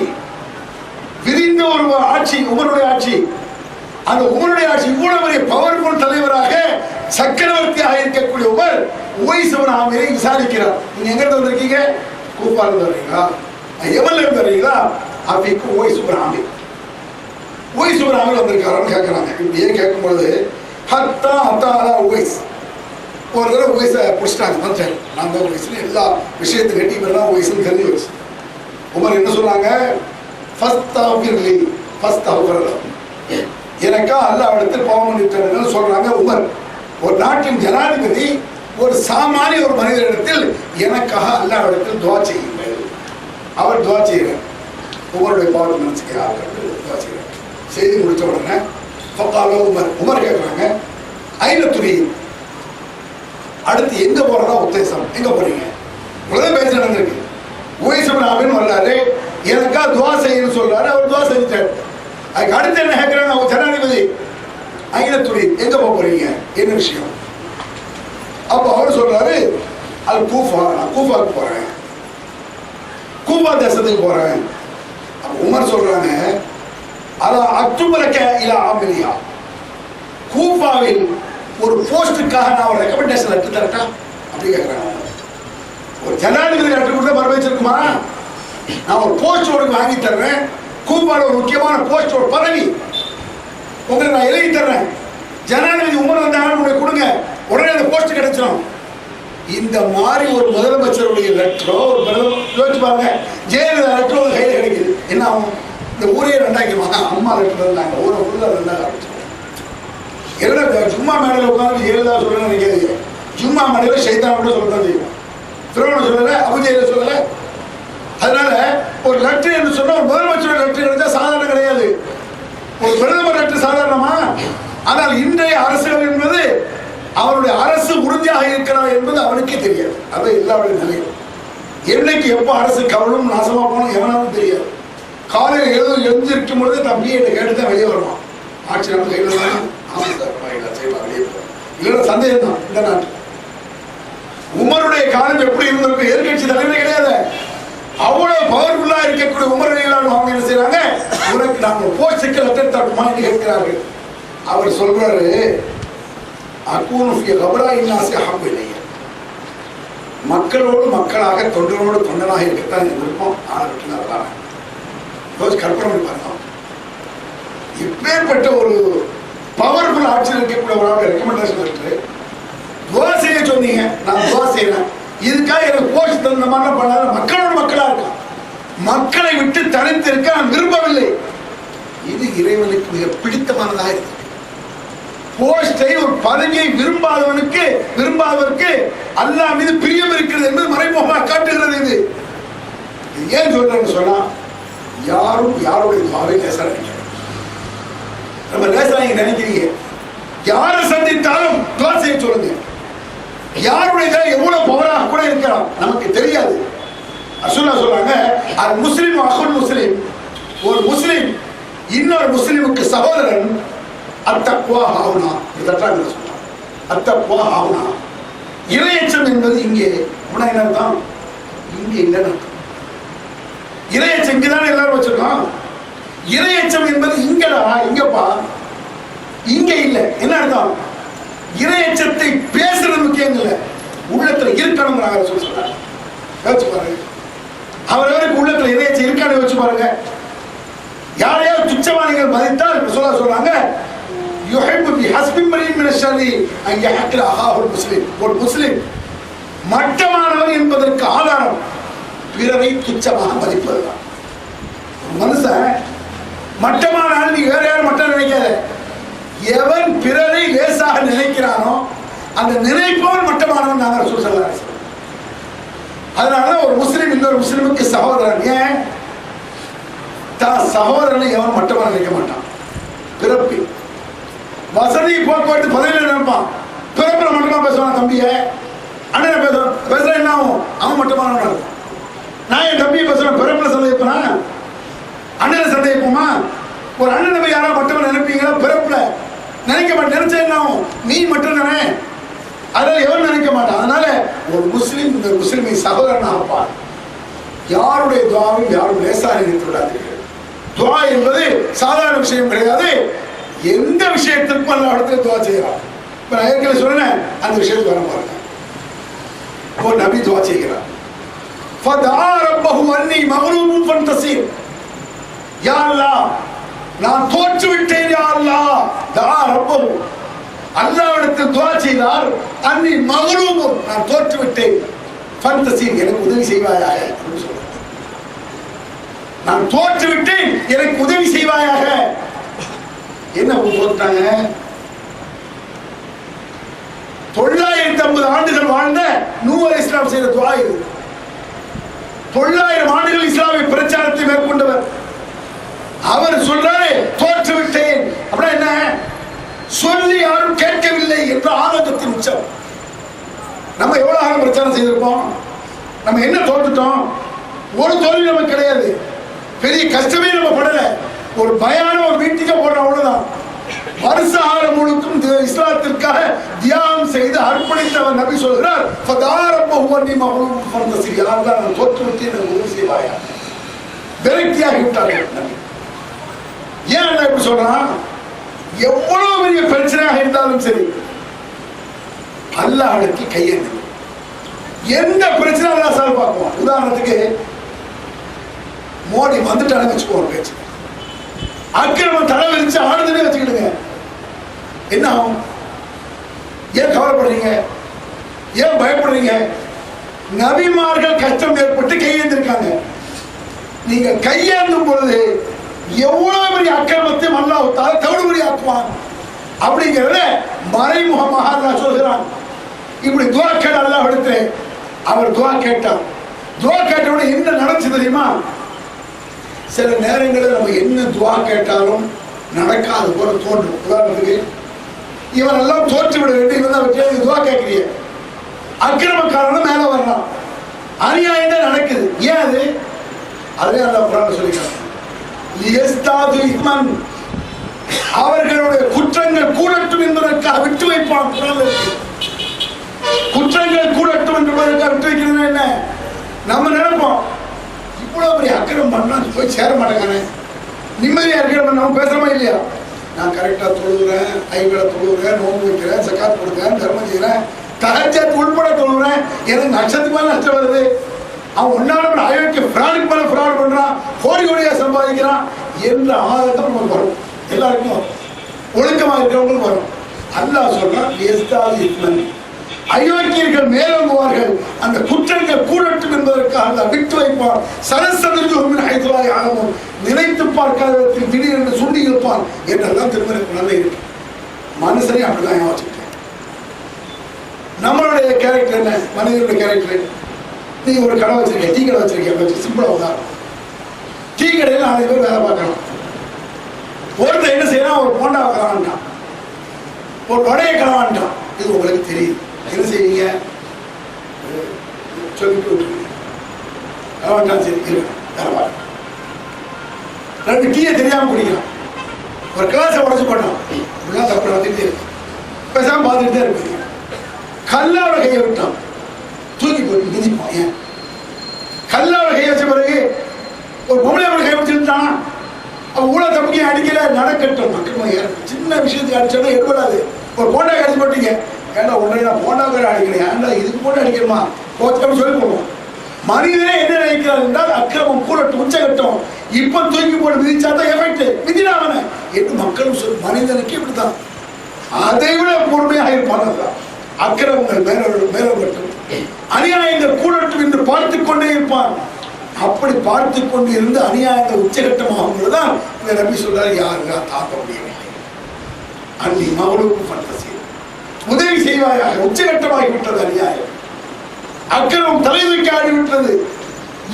விரிந்த ஒரு ஆட்சி உமருடைய ஆட்சி. அந்த உமருடைய ஆட்சி இவ்வளவு பெரிய பவர்ஃபுல் தலைவராக சக்கரவர்த்தியாக இருக்கக்கூடிய உமர் உவைஸ் இப்னு ஆமிரை விசாரிக்கிறார். நீங்க எங்க இருந்து வந்திருக்கீங்க? கூஃபால இருந்து வரீங்களா? யமன்ல இருந்து வரீங்களா? அஃபீக் உவைஸ் இப்னு ஆமிர். உவைஸ் இப்னு ஆமிர் வந்திருக்காரான்னு கேட்கறாங்க. இப்படியே கேட்கும்போது ஹத்தா அத்தாலா உவைஸ், ஒரு தடவை உவைஸை பிடிச்சிட்டாங்க. வந்துட்டேன் நான் தான் உவைஸ்னு எல்லா விஷயத்தை கட்டி இப்பெல்லாம் உவைஸ்னு தெரிஞ்சு வச்சு. உமர் என்ன சொன்னாங்க? ஃபஸ்தக்ஃபிர்லி ஃபஸ்தக்ஃபிர், எனக்கா அல்லாஹ் இடத்தில் பாவம் மன்னித்தேன்னு சொல்றாங்க உமர். ஒரு நாட்டின் ஜனாதிபதி ஒரு சாமானிய ஒரு மனிதனிடத்தில் எனக்காக அல்லாஹ் இடத்தில் துஆ செய்யுங்கள். அவர் துஆ செய்கிறார். உமருடைய பாவத்தை மன்னிச்சுக்கிறார், துஆ செய்கிறார். செய்தி முடிச்ச உடனே ஃபகால உமர் கேட்குறாங்க, ஐன துரி, அடுத்து எங்க போறதா உத்தேசம்? எங்க போறீங்க? இவ்வளவுதான் பேச்சு நடந்திருக்கு. உவைஸ் இப்னு ஆமிர் வர்றாரு, எனக்கா துஆ செய்யணும்னு சொல்றாரு. அவர் துஆ செஞ்சுட்டாரு. அதுக்கு அடுத்து என்ன கேட்கிறாங்க? அவங்க ஜனாதிபதி, ஐன துரி, எங்க போறீங்க? என்ன விஷயம்? அப்ப அவர் சொல்றாரு, அல் கூஃபா, நான் கூஃபாவுக்கு போறேன், கூஃபா தேசத்துக்கு போறேன். உமர் சொல்றாங்க, அலா அக்துபலக இலா ஆமிலியா, கூஃபாவில் ஒரு போஸ்டுக்காக நான் ஒரு ரெக்கமெண்டேஷன் லெட்டர் தரட்டா அப்படி கேட்கிறாங்க. ஒரு ஜனாதிபதி லெட்டர் கொடுத்தா வரவேச்சிருக்குமா? நான் ஒரு போஸ்ட் உனக்கு வாங்கி தர்றேன், கூஃபால ஒரு முக்கியமான போஸ்ட், ஒரு பதவி உங்களுக்கு நான் எழுதி தர்றேன். ஜனாதிபதி உமர் வந்தாங்க, உங்களுக்கு கொடுங்க, உடனே அந்த போஸ்ட் கிடைச்சிடும். இந்த மாதிரி ஒரு முதலமைச்சருடைய லெட்டரோ, ஒரு யோசிச்சு பாருங்க, ஜெயலலிதா லெட்டரோ ஒரு கையில் கிடைக்குது, என்ன ஆகும்? இந்த ஊரே ரெண்டாக்கிடுவாங்க. அம்மா லெட்டர் இருந்தாங்க, ஊரை ஃபுல்லாக ரெண்டாக ஆரம்பிச்சிருவாங்க. என்ன ஜும்மா மேடையில் உட்காந்து ஜெயலலிதா சொல்லுன்னு நினைக்காதீங்க. ஜும்மா மேடையில் ஷைத்தான் கூட சொல்லத்தான் செய்வோம். ஃபிரௌன் சொல்லலை, அபூஜஹல் சொல்லலை. அதனால ஒரு லெட்டர் என்று சொன்னா, ஒரு முதலமைச்சரோட லெட்டர் கிடைச்சா சாதாரண கிடையாது. ஒரு பிரதமர் லெட்டர் சாதாரணமா? ஆனால் இன்றைய அரசுகள் என்பது அவருடைய அரசு உறுதியாக இருக்கிறார் என்பது அவனுக்கே தெரியாது. அது எல்லாருடைய நிலையும். என்னைக்கு எப்போ அரசு கவலும் நாசமா போனோம் எவனாலும் தெரியாது. காலையில் எழுந்திருக்கும் பொழுது தம்பி என்னை கேட்டுதான் வெளியே வருவான். ஆட்சி நம்ம கையில் தான், ஆமாம் சார் செய்யலாம், வெளியே போவோம். இல்லைன்னா சந்தேகம் தான் இந்த நாட்டு. உமருடைய காலம் எப்படி இருந்திருக்கு? எதிர்கட்சி தலைவரே கிடையாது. அவ்வளவு பவர்ஃபுல்லா இருக்கக்கூடிய உமரடிகளான அவங்க என்ன செய்யறாங்க? உனக்கு நாங்கள் போஸ்டுக்கு லெட்டர் தரணுமா என்று கேட்கிறார்கள். அவர் சொல்றாரு, அக்கூனுஃபிய கபரா இன்னாசி அஹப்பு இலைய, மக்களோடு மக்களாக தொண்டரோடு தொண்டனாக இருக்கத்தான் என் விருப்பம். ஆனால் கற்பனை பண்ணி பார்த்தோம். இப்பேற்பட்ட ஒரு பவர்ஃபுல் ஆட்சியில் இருக்கக்கூடிய ஒரு ரெக்கமெண்டேஷன் இருக்கு. துவா செய்ய சொன்னீங்க, நான் துவா செய்யறேன். இதுக்காக எனக்கு போஸ்ட் தந்த மாதிரி பண்ணாத, மக்களோட மக்களா இருக்கான். மக்களை விட்டு தனித்து இருக்க நான் விரும்பவில்லை. இது இறைவனுக்கு மிக பிடித்தமானதாக இருக்கு. போஸ்டை, ஒரு பதவியை விரும்பாதவருக்கு அல்லாஹ் மீது பிரியம் இருக்கிறது என்பது மறைமுகமாக காட்டுகிறது. இது ஏன் சொல்றேன்னு சொன்னா, யாரும் யாருடைய துவாவை லேசா நினைக்கிறோம். நம்ம லேசா நீங்க நினைக்கிறீங்க. யாரை சந்தித்தாலும் துவா செய்ய சொல்லுங்க. யாருடைய எவ்வளவு பவராக கூட இருக்கலாம் நமக்கு தெரியாது. சொல்றாங்க அது முஸ்லிம் அகுல் முஸ்லிம், ஒரு முஸ்லிம் இன்னொரு முஸ்லிமுக்கு சகோதரன். அத்தக்வா ஹாவுனா, சொல்றாங்க அத்தக்வா ஹாவுனா, இறையச்சம் என்பது இங்கே. என்ன அர்த்தம்? இங்க இல்லைன்னு. இறையச்சம் இங்கதானே எல்லாரும் வச்சிருக்கோம். இறையச்சம் என்பது இங்கடா, இங்கப்பா, இங்க இல்ல. என்ன அர்த்தம்? இறையச்சத்தை பேசுறது முக்கியம் இல்ல, உள்ளத்துல இருக்கணும். சொல்றாங்க யோசிச்சு பாருங்க, அவரவருக்கு உள்ளத்துல இறையச்சம் இருக்கான்னு யோசிச்சு பாருங்க. யாரையாவது துச்சமா நீங்கள் மதித்தால் சொல்றாங்க ஒரு முஸ்லிம் மட்டமானவர் என்பதற்கு ஆதாரம் பிறரை துச்சமாக மதிப்பதுதான். மனுஷன் மட்டமான நீ வேற யாரும் மட்டம் நினைக்காத. எவன் பிறரை லேசாக நினைக்கிறானோ அந்த நினைப்பவன் மட்டமானவன் நாங்கள் சொல்றாங்க. அதனாலதான் ஒரு முஸ்லிம் இன்னொரு முஸ்லிமுக்கு சகோதரன். ஏன் தான் சகோதரனை எவன் மட்டமா நினைக்க மாட்டான். பிறப்பு வசதி போக்குவரத்து பதவியில் நினைப்பான், பிறப்புல மட்டமா பேசுவான். தம்பிய அண்ணனை பேசுறேன் என்ன ஆகும்? அவன் மட்டமானவனா இருக்கும். நான் என் தம்பியை பேசுறேன், பிறப்புல சந்தேகப்பா, அண்ணனை சந்தேகப்போமா? ஒரு அண்ணனை போய் யாராவது மட்டமா நினைப்பீங்களா? பிறப்புல நினைக்க மாட்டேன். நினைச்சா என்ன ஆகும்? நீ மட்டும் தானே, அதனால எவன் நினைக்க மாட்டான். அதனால ஒரு முஸ்லிம் இந்த முஸ்லிமை சகோதரனாக பார். யாருடைய துவாவும் யாரும் லேசாக நினைத்து விடாதீர்கள். துவா என்பது சாதாரண விஷயம் கிடையாது. எந்த விஷயத்திற்கும் அந்த இடத்துல துவா செய்யலாம். இப்ப நான் ஏற்கனவே சொன்னேன், அந்த விஷயத்துக்கு வர பாருங்க. ஒரு நபி துவா செய்கிறார். யா அல்லாஹ், நான் தோற்று விட்டேன். யா அல்லாஹ், தஆ ரப்பஹு, அல்லாஹ்விடத்தில் துவா செய்தார். அன்னி மக்லூபுன், நான் தோற்று விட்டேன். ஃபந்தஸீர், எனக்கு உதவி செய்வாயாக என்று சொல்றார். நான் தோற்று விட்டேன், எனக்கு உதவி செய்வாயாக. என்ன போட்டாங்க? 950 ஆண்டுகள் வாழ்ந்த நூஹ் அலைஹிஸ்ஸலாம் செய்த துஆ இது. 900 ஆண்டுகள் இஸ்லாமிய பிரச்சாரத்தை மேற்கொண்டவர். அவர் சொல்றாரு தோற்று விட்டேன். அப்படின்னா என்ன? சொல்லி யாரும் கேட்கவில்லை என்ற ஆனந்தத்தின் உச்சம். நம்ம எவ்வளவு ஆக பிரச்சாரம் செய்திருப்போம்? நம்ம என்ன தோற்றுட்டோம்? ஒரு தோல்வி நமக்கு கிடையாது. பெரிய கஷ்டமே நம்ம படல. ஒரு பயான ஒரு மீட்டிங்க போடுறோம், அவ்வளவுதான். வருஷ ஆறு முழுக்கும் இஸ்லாத்திற்காக தியாகம் செய்து அர்ப்பணித்தவர் நபி சொல்கிறார், தோற்று விட்டு எனக்கு உதவி செய்வாயா. விரக்தியாகி விட்டார்கள் நபி. ஏன் இப்படி சொல்றான்? எவ்வளவு பெரிய பிரச்சனையாக இருந்தாலும் சரி, அல்லாஹ்வுக்கு கையேந்து. எந்த பிரச்சனை அல்லாஹ் சால்வ் பார்க்குவான். உதாரணத்துக்கு மோடி வந்துட்டானு வச்சுக்கோ, பேச்சு அக்கிரமம் தலை விரிச்சு ஆடுதுன்னு வச்சுக்கிடுங்க, என்ன ஆகும்? ஏன் கவலைப்படுறீங்க? ஏன் பயப்படுறீங்க? நபிமார்கள் கஷ்டம் ஏற்பட்டு கையேந்திருக்காங்க. நீங்க கையேந்தும் பொழுது எவ்வளவு பெரிய அக்கிரமத்தையும் அல்லாஹ் தவிடுபடி ஆக்குவான் அப்படிங்கிறத மறைமுகமாக அல்லாஹ் சொல்கிறான். இப்படி துவா கேட்ட அல்லாஹ் எடுத்து அவர் துவா கேட்டார். துவா கேட்டவுடனே என்ன நடந்துச்சு தெரியுமா? சில நேரங்களில் நம்ம என்ன துவா கேட்டாலும் நடக்காது போல தோன்றும். உதாரணத்துக்கு இவன் எல்லாம் தோற்று விட வேண்டும், இவன் தான் துவா கேட்கிறீங்க, அக்கிரமக்காரனும் மேல வரலாம், அநியாயம் தான் நடக்குது. ஏன் அது? அதே அல்லாஹ் குர்ஆன்ல சொல்லிக்கிறான், அவர்களுடைய குற்றங்கள் கூடட்டும் என்பதற்காக விட்டு வைப்பான். குற்றங்கள் கூடட்டும் என்பதற்காக விட்டு வைக்கிறது என்ன? நம்ம நினைப்போம் இவ்வளவு பெரிய அக்கிரம் பண்ணா போய் சேர மாட்டேங்கானே, நிம்மதியா இருக்கிற நம்ம பேசுறோமா இல்லையா? நான் கரெக்டா தொழுகிறேன், ஐவேளை தொழுகிறேன், நோன்பு வைக்கிறேன், சக்காத் கொடுக்குறேன், தர்மம் செய்யறேன், தஹஜ்ஜத் உட்பட தொழுகிறேன், எனக்கு நஷ்டத்துக்கு மேல நஷ்டம் வருது. அவன் ஒன்னாலும் அயோக்கிய ஃப்ராடுக்கு மேல ஃப்ராடு பண்றான், கோடி கோடியா சம்பாதிக்கிறான் என்ற ஆதங்கம் நமக்கு வரும். எல்லாருக்கும் வரும், ஒழுக்கமா இருக்கிறவங்களுக்கும் வரும். அல்லாஹ் சொல்றான், அயோக்கியர்கள் மேலோங்குவார்கள், அந்த குற்றங்கள் கூடட்டும் என்பதற்காக விட்டு வைப்பார். சரசதும் நினைத்து பார்க்காத திடீரென்று சுண்டி இருப்பான் என்றெல்லாம் திருமணம் நல்ல இருக்கு. மனுஷனே அப்படிதான் வச்சுக்கிட்டேன். நம்மளுடைய கேரக்டர் என்ன? மனிதனுடைய கேரக்டர். நீ ஒரு கடை வச்சிருக்க, டீ கடை வச்சிருக்கேன், சிம்பிளா உதாரணம். டீ கடையில் 4 பேர் வேலை பார்க்கலாம். ஒருத்தர் என்ன செய்யறான்? ஒரு போண்டா கலவான்ட்டான், ஒரு வடையை கலவான்ட்டான். இது உங்களுக்கு தெரியுது, என்ன செய்வீங்க? சொல்லிட்டு விட்டுருவீங்க. அவன் சரி ரெண்டு டீயை தெரியாம குடிக்கிறான், ஒரு கிளாஸை உடச்சு போட்டான், இப்படிலாம் தப்பு நடந்துட்டே இருக்கு. பேசாம பார்த்துட்டு தான் இருக்கு. கல்லாவோட கையை விட்டான், தூக்கி போய் மிதிப்பான். ஏன் கல்லாவோட கையை வச்ச பிறகு ஒரு பொம்பளையோட கை வச்சுட்டானா அவன் ஊழ தப்புக்கு அடிக்கல, நடக்கட்டும். மக்கள் சின்ன விஷயத்துக்கு அடிச்சாலும் எடுபடாது. ஒரு போண்டா கடிச்சு போட்டீங்க, ஏன்டா உடனே நான் போண்டா கடை அடிக்கிறேன், ஏன்டா இதுக்கு போட்டு அடிக்கணுமா போச்சு சொல்லி போடுவோம். மனிதனே என்ன நினைக்கிறார் என்றால் அக்கிரமம் கூடட்டும் உச்சகட்டும், இப்ப தூக்கி போட்டு மிதிச்சாதான் எஃபெக்ட், மிதிடாம என்று மக்களும் சொல். மனிதனுக்கு இப்படித்தான், அதை விட பொறுமையாக இருப்பான். அக்கிரமங்கள் மேலோட்டும் அநியாயங்கள் கூடட்டும் என்று பார்த்துக் கொண்டே இருப்பான். அப்படி பார்த்து கொண்டு இருந்து அநியாயங்கள் உச்சகட்டமாகும் பொழுதுதான் இந்த நபி சொல்றாரு, யாருக்கா தாக்க முடியவில்லை, அன்னி மகளுக்கு பண்றது உதவி செய்வாயாக. உச்சகட்டமாகிவிட்டது அநியாயம், அக்கிரமம் தலைமைக்கு ஆடிவிட்டது.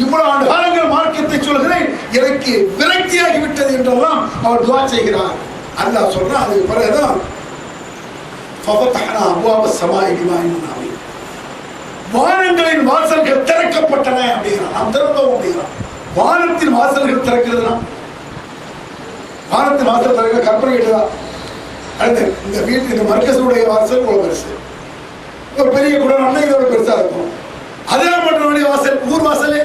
இவ்வளவு ஆண்டு காலங்கள் மார்க்கத்தை சொல்கிறேன், எனக்கு விரக்தியாகிவிட்டது என்றெல்லாம் அவர் துவா செய்கிறார். அல்லாஹ் சொல்றான். அதுக்கு பிறகுதான் வானங்களின் வாசல்கள் திறக்கப்பட்டன அப்படிங்கிறான். நாம் திறந்தோம் அப்படிங்கிறான். வானத்தின் வாசல்கள் திறக்கிறதுனா, வானத்தின் வாசல் திறக்க கற்பனை கேட்டுதா? இந்த வீட்டு இந்த மர்க்கசுடைய வாசல் இவ்வளவு பெருசு, ஒரு பெரிய குடம் இதோட பெருசா இருக்கும். அதெல்லாம் பண்ண வாசல், ஊர் வாசலே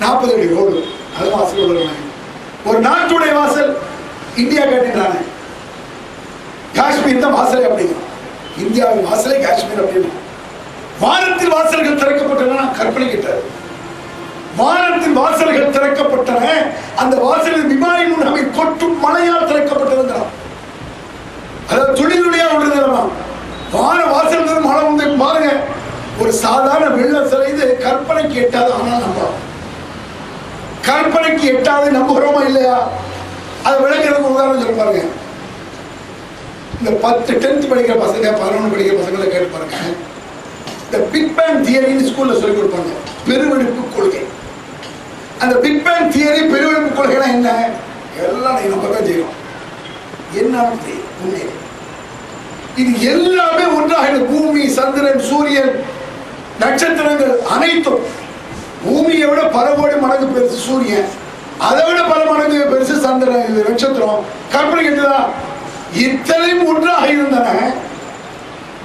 40 அடி ரோடு, அது வாசல் உள்ள ஒரு நாட்டுடைய வாசல். இந்தியா கேட்டுட்டாங்க, காஷ்மீர் தான் வாசலே அப்படிங்கிறான். இந்தியாவின் வாசலே காஷ்மீர் அப்படின்னு. வானத்தின் வாசல்கள் திறக்கப்பட்டன, கற்பனை கிட்டார். வானத்தின் வாசல்கள் திறக்கப்பட்டன, அந்த வாசலில் விமானி முன்னாடி கொட்டும் மழையால் திறக்கப்பட்டதுங்கிறான். அதாவது துளி துளியா விடுறதுலாம் வான வாசல் மழை வந்து பாருங்க. ஒரு சாதாரண வெள்ளம் சிலைது கற்பனைக்கு எட்டாது, ஆனால் நம்புறோம். கற்பனைக்கு எட்டாது நம்புகிறோமா இல்லையா? அதை விளக்கிறதுக்கு உதாரணம் சொல்ல பாருங்க. இந்த 10 10th படிக்கிற பசங்க 11 படிக்கிற பசங்களை கேட்டு பாருங்க. இந்த பிக் பேங் தியரின்னு ஸ்கூல்ல சொல்லி கொடுப்பாங்க, பெருவெடுப்பு கொள்கை. அந்த பிக் பேங் தியரி பெருவெடுப்பு கொள்கைனா என்ன? எல்லாம் நம்ம தான் செய்யறோம். என்ன உண்மை? இது எல்லாமே ஒன்றாக, பூமி, சந்திரன், சூரியன், நட்சத்திரங்கள் அனைத்தும். பூமியை விட பல கோடி மடங்கு பெருசு சூரியன், அதை விட பல மடங்கு பெருசு சந்திரன், இது நட்சத்திரம். கற்பனை கேட்டுதா? இத்தனையும் ஒன்றாக இருந்தன,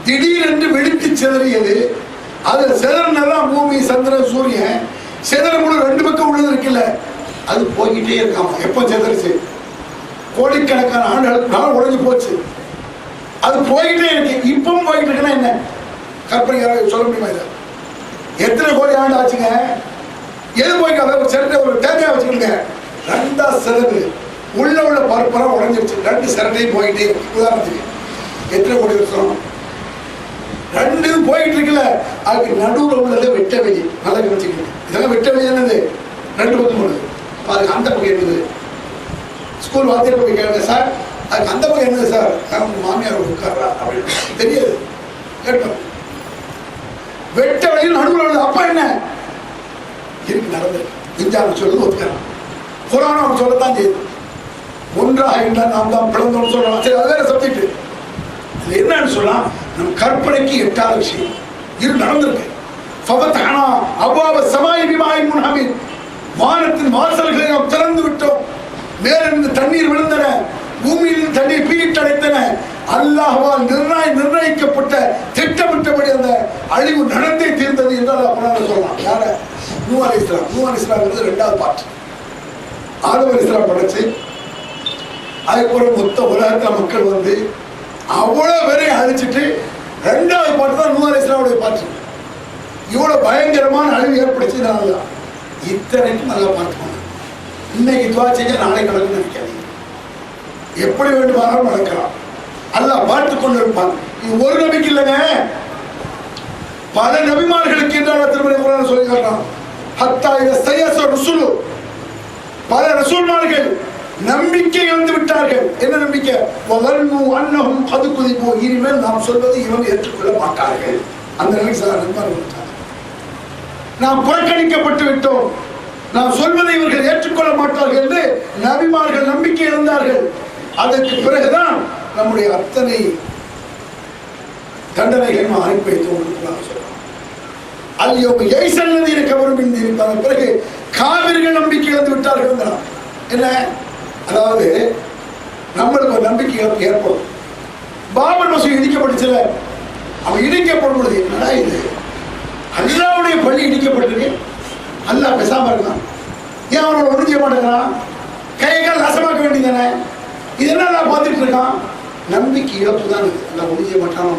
திடீரென்று வெடித்து சிதறியது. அது சிதறனதான் பூமி, சந்திரன், சூரியன். சிதற கூட 2 பக்கம் உள்ளது இருக்குல்ல, அது போய்கிட்டே இருக்காம. எப்போ சிதறிச்சு? கோடிக்கணக்கான ஆண்டுகளுக்கு உடைஞ்சு போச்சு. அது போய்கிட்டே இருக்கு, இப்பவும் போய்கிட்டு இருக்குன்னா என்ன? கற்பனை சொல்ல முடியுமா? இல்லை, எத்தனை கோடி ஆண்டு ஆச்சுங்க? எது போய்க்கு? அதை ஒரு சிரட்டை, ஒரு தேங்காய் வச்சுக்கிடுங்க, 2ஆ சிறகு உள்ள பரப்பரம் உடஞ்சிருச்சு, 2 சிரட்டையும் போயிட்டே. உதாரணத்துக்கு எத்தனை கோடி வருஷம்? 2 போயிட்டு இருக்குல்ல, அதுக்கு நடுவில் உள்ளது வெட்ட வெளி. நல்லா கவனிச்சுக்கணும், இதெல்லாம் வெட்ட வெளி என்னது? 2 பக்கம் உள்ளது பாருங்க. அந்த பக்கம் என்னது? ஸ்கூல் வாத்தியார் போய் கேளுங்க, சார் அதுக்கு அந்த பக்கம் என்னது சார்? உங்க மாமியார் உட்கார்றா அப்படின்னு தெரியாது, கேட்பேன். வெட்ட வெளியில் நடுவில் உள்ளது. அப்பா என்ன இருக்கு? நடந்தது. விஞ்ஞானம் சொல்லுது, ஒத்துக்கிறான். புராணம் அவர் சொல்லத்தான் செய்யுது. ஒன்றாக இருந்தால் நாம் தான் பிறந்தோம்னு சொல்லலாம். சரி, அது வேற சப்ஜெக்ட். அது என்னன்னு சொல்லலாம், நம் கற்பனைக்கு எட்டாத விஷயம் இது நடந்திருக்கு. வானத்தின் வாசல்களை நாம் திறந்து விட்டோம். மேலிருந்து தண்ணீர் விழுந்தன, பூமியிலிருந்து தண்ணீர் பீரிட்டடைத்தன. அல்லாஹ்வால் நிர்ணயிக்கப்பட்ட திட்டமிட்டபடி அந்த அழிவு நடந்தே தீர்ந்தது என்றால் சொல்லலாம். யார? நூஹ் அலைஹிஸ்ஸலாம். நூஹ் அலைஹிஸ்ஸலாம் 2வது பாட்டு. ஆதம் அலைஹிஸ்ஸலாம் படைச்சு அதுக்கப்புறம் மொத்த உலகத்துல மக்கள் வந்து அவ்வளவு பேரையும் அழிச்சிட்டு 2வது பாட்டு தான் நூஹ் அலைஹிஸ்ஸலாமுடைய பாட்டு. இவ்வளவு பயங்கரமான அழிவு ஏற்படுத்தினால இத்தனைக்கும் நல்லா பார்த்துக்கோங்க. இன்னைக்கு துவா செஞ்ச நாளை நடக்குன்னு நினைக்காதீங்க. எப்படி வேண்டுமானாலும் நடக்கலாம். அல்லாஹ் பார்த்து கொண்டு இருப்பாங்க. இது ஒரு நபிக்கு இல்லைங்க, பல நபிமார்களுக்கு என்றால் திருமணி குர்ஆன் சொல்லி காட்டுறான். ஹத்தா யஸ்தயஸ ருசுலு, பல ரசூல்மார்கள் நம்பிக்கை இழந்து விட்டார்கள். என்ன நம்பிக்கை? வதன்னு அன்னஹும் கத் குதிபு, இனிமேல் நாம் சொல்வதை இவங்க ஏற்றுக்கொள்ள மாட்டார்கள். அந்த நிலைக்கு சில நபிமார்கள் விட்டார்கள். நாம் புறக்கணிக்கப்பட்டு விட்டோம், நாம் சொல்வதை இவர்கள் ஏற்றுக்கொள்ள மாட்டார்கள் என்று நபிமார்கள் நம்பிக்கை இழந்தார்கள். அதற்கு பிறகுதான் நம்முடைய அத்தனை தண்டனைகள் அனுப்பி வைத்து சொல்றோம். அல்யோம் யைஸல்லதீன கஃபரு மின் தீனிக்கும். பிறகு காவிர்கள் நம்பிக்கை இழந்து விட்டார்கள். என்ன அதாவது நம்மளுக்கு ஒரு நம்பிக்கை ஏற்படும். பாபர் மசூதி இடிக்கப்பட்டுச்சுல, அவன் இடிக்கப்படும் பொழுது என்னடா இது, அல்லாவுடைய பள்ளி இடிக்கப்பட்டிருக்கு, அல்லாஹ் பேசாம இருக்கான், ஏன் அவனோட ஒண்ணு செய்ய மாட்டேங்கிறான், கைகள் நாசமாக்க வேண்டியதானே, இது என்ன நான் பார்த்துட்டு இருக்கான், நம்பிக்கை இழப்பு தான். அல்ல ஒண்ணு செய்ய மாட்டானோ,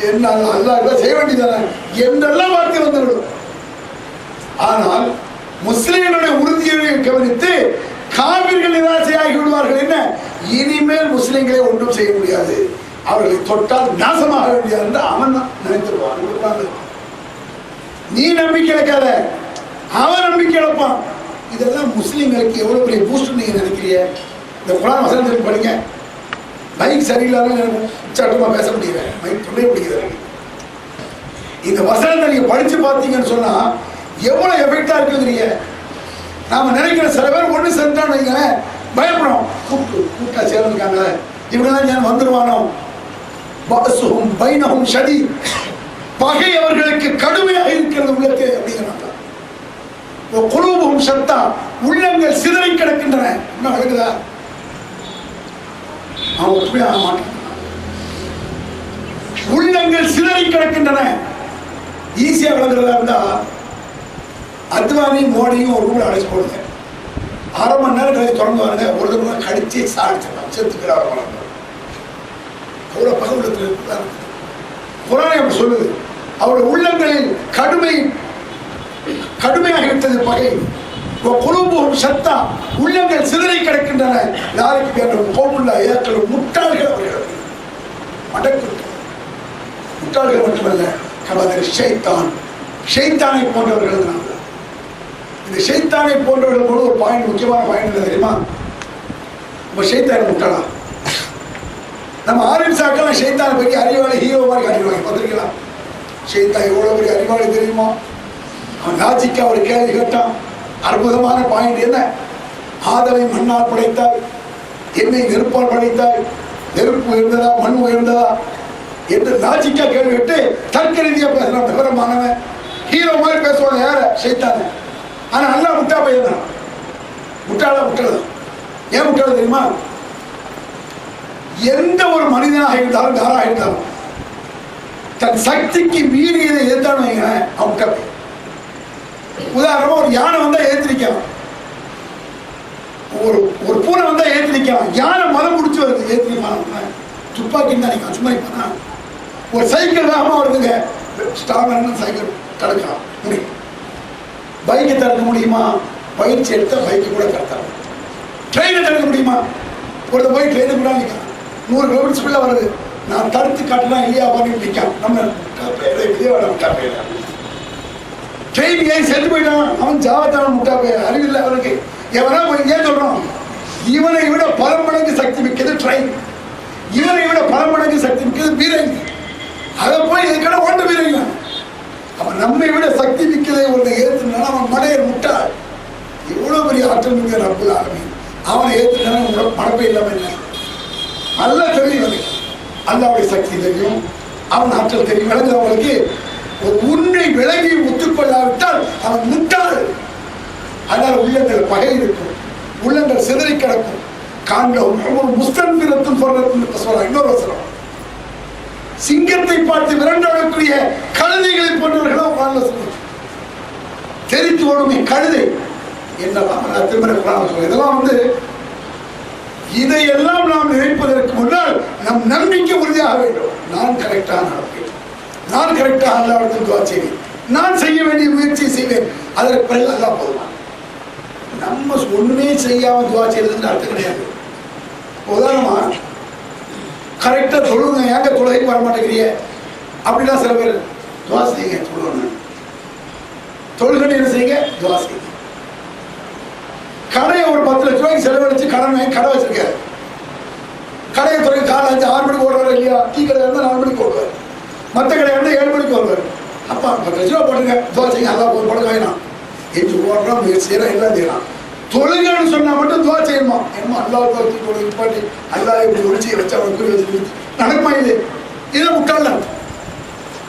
என்ன அல்லாஹ் செய்ய வேண்டியதானே என்றெல்லாம் வார்த்தை வந்துவிடும். ஆனால் முஸ்லிம்களுடைய உறுதியை கவனித்து காவிர்கள் நிராசையாகி விடுவார்கள். என்ன, இனிமேல் முஸ்லிம்களை ஒன்றும் செய்ய முடியாது, அவர்களை தொட்டால் நாசமாக வேண்டியது என்று அவன் நினைத்துருவான். நீ நம்பிக்கை இழக்காத, அவன் நம்பிக்கை இழப்பான். இதெல்லாம் முஸ்லிம்களுக்கு எவ்வளவு பெரிய பூஸ்ட் நீங்க நினைக்கிறீங்க? இந்த குர்ஆன் வசனத்தை படிங்க. மைக் சரியில்லாத சட்டமா பேச முடியல, மைக் தொண்டை பிடிக்கிறது. இந்த வசனத்தை நீங்க படிச்சு பார்த்தீங்கன்னு சொன்னா எவ்வளவு எஃபெக்டா இருக்குதுங்க. நாம நினைக்கிற சில பேர் ஒண்ணு சென்றான்னு வைங்க பயப்படும், கூட்டா சேர்ந்துருக்காங்க, இவங்கெல்லாம் ஏன் வந்துருவானோ, பாசுஹும் பைனஹும் ஷதீத், பகை அவர்களுக்கு கடுமையாக இருக்கிறது உள்ளத்து அப்படிங்கிறாங்க. குலூபுஹும் ஷத்தா, உள்ளங்கள் சிதறி கிடக்கின்றன. என்ன நடக்குதா? அவன் ஒற்றுமை ஆக மாட்டான். உள்ளங்கள் சிதறி கிடக்கின்றன. ஈஸியா விளங்குறதா இருந்தா அத்வானி மோடியும் ஒரு ரூம்ல அழைச்சு போடுங்க, அரை மணி நேரம் கழிச்சு தொடர்ந்து வாருங்க, ஒரு தடவை கடிச்சு சாடிச்சிடலாம், செத்துக்கிறார். அவ்வளவு பகை உள்ளத்துல இருக்குதான். குர்ஆன் அப்படி சொல்லுது, அவருடைய உள்ளங்களில் கடுமையாகிவிட்டது பகை. குலூபுஹும் ஷத்தா, உள்ளங்கள் சிதறி கிடக்கின்றன. யாருக்கு வேண்டும் கோமுல்லா ஏற்களும் முட்டாள்கள் அவர்கள், முட்டாள்கள் மட்டுமல்ல, கபதர் ஷைத்தான், ஷைத்தானை போன்றவர்கள். இந்த ஷைத்தானை போன்றவர்கள் போது ஒரு பாயிண்ட், முக்கியமான பாயிண்ட் என்ன தெரியுமா? நம்ம ஷைத்தானை முட்டாளா? நம்ம ஆரம்பிச்சாக்கெல்லாம் ஷைத்தானை பற்றி அறிவாளி ஹீரோ மாதிரி காட்டிடுவாங்க, பார்த்துருக்கீங்களா? ஷைத்தான் எவ்வளவு பெரிய அறிவாளி தெரியுமா? அவன் லாஜிக்கா ஒரு கேள்வி கேட்டான், அற்புதமான பாயிண்ட். என்ன, ஆதமை மண்ணால் படைத்தாய், என்னை நெருப்பால் படைத்தாய், நெருப்பு உயர்ந்ததா மண் உயர்ந்ததா என்று லாஜிக்கா கேள்வி கேட்டு தர்க்க ரீதியா பேசுறான். விவரமானவன் ஹீரோ மாதிரி பேசுவாங்க, யார? ஷைத்தான. ஆனா அல்லாஹ் முட்டா பையன் தான், முட்டாளா முட்டாளதான். ஏன் முட்டாள தெரியுமா? எந்த ஒரு மனிதனாக இருந்தாலும் யாராக இருந்தாலும் தன் சக்திக்கு மீறியதை எதிர்த்தான்னு வைங்களேன், அவன் முட்டா பையன். உதாரணமா ஒரு யானை வந்தா ஏற்றி நிற்கலாம், ஒரு பூனை வந்தா ஏற்றி நிற்கலாம், யானை மதம் முடிச்சு வருது ஏற்றி நிற்கலாம், துப்பாக்கின்னு தான் நிற்கலாம், சும்மா நிற்கலாம். ஒரு சைக்கிள் வேகமா வருதுங்க, ஸ்டார்ட் சைக்கிள் தடுக்கலாம் முடியும். பைக்கை தடுக்க முடியுமா? பயிற்சி எடுத்தா பைக்கு கூட தடுத்தாங்க. ட்ரெயினை தடுக்க முடியுமா? ஒரு போய் ட்ரெயினு கூட நிற்கலாம், 100 கிலோமீட்டர்ஸ்குள்ள வருது, நான் தடுத்து காட்டலாம் இல்லையா அப்படின்னு நிற்கான். நம்ம ட்ரெயின் ஏன் செத்து போயிட்டான், அவன் ஜாவத்தான முட்டா போய் அறிவில்லை அவனுக்கு. எவனா ஏன் சொல்றான், இவனை விட பல மடங்கு சக்தி மிக்கது ட்ரெயின், இவனை விட பல மடங்கு சக்தி மிக்கது பீரங்கி. அதை போய் இதுக்கான ஓட்ட பீரங்கி. அவன் நம்மை விட சக்தி மிக்கதை ஒன்று ஏற்றுனா அவன் மடையர் முட்டாள். எவ்வளவு பெரிய ஆற்றல் மிக்க ரப்புல் ஆலமீன், அவனை ஏற்றுனா மடப்பை இல்லாம இல்லை. நல்லா தெரியும், அல்லாவுடைய சக்தி தெரியும், அவன் ஆற்றல் தெரியும். விளங்குறவங்களுக்கு ஒரு உன்னை விலகி ஒத்துக்கொள்ளாவிட்டால் அவன் முட்டாள். அதனால உள்ளங்கள் பகை இருக்கும், உள்ளங்கள் சிதறி கிடக்கும். காண்டம் முஸ்தன்பிரத்தும் சொல்ற இன்னொரு வசனம், சிங்கத்தை பார்த்து விரண்டக்கூடிய கழுதைகளை போன்றவர்களும் தெரித்து ஓடுமே கழுதை என்னெல்லாம் திரும்ப. இதெல்லாம் இதையெல்லாம் நாம் நினைப்பதற்கு முன்னால் நம் நம்பிக்கை உறுதியாக வேண்டும். நான் கரெக்டாக நடப்பேன், நான் கரெக்டாக அல்லாஹ்விடத்தில் துஆ செய்வேன், நான் செய்ய வேண்டிய முயற்சியை செய்வேன், அதற்கு பிறகு அல்லாஹ் போதுமான். நம்ம ஒண்ணுமே செய்யாம துஆ செய்யறதுன்னு அர்த்தம் கிடையாது. உதாரணமா கரெக்டா தொழுங்க, ஏங்க தொழுகைக்கு வர மாட்டேங்கிறீங்க அப்படிலாம் சில பேர் துஆ செய்யுங்க, தொழுகணும், தொழுகணும் என்ன செய்யுங்க, துஆ செய்யுங்க. கடையை ஒரு 10 லட்ச ரூபாய்க்கு செலவழிச்சு கடன் வாங்கி கடை வச்சிருக்காரு, கடையை துறை காலை 6 மணிக்கு ஓடுவார் இல்லையா, டீ கடை இருந்தால் 4 மணிக்கு ஓடுவார், மற்ற கடை இருந்தால் 7 மணிக்கு வருவார். அப்பா 10 லட்ச ரூபா போட்டுங்க, துஆ செய்யுங்க, அல்லா போட வேணாம், எஞ்சி ஓடுறோம், முயற்சி செய்யறோம், எல்லாம் செய்யலாம். தொழுகன்னு சொன்னா மட்டும் துஆ செய்யணுமா? என்னமோ அல்லாஹ் பாட்டி அல்லாஹ் இப்படி ஒழிச்சு வச்சு அவன் குறி வச்சு நடக்குமா? இது இதை முட்டாள்.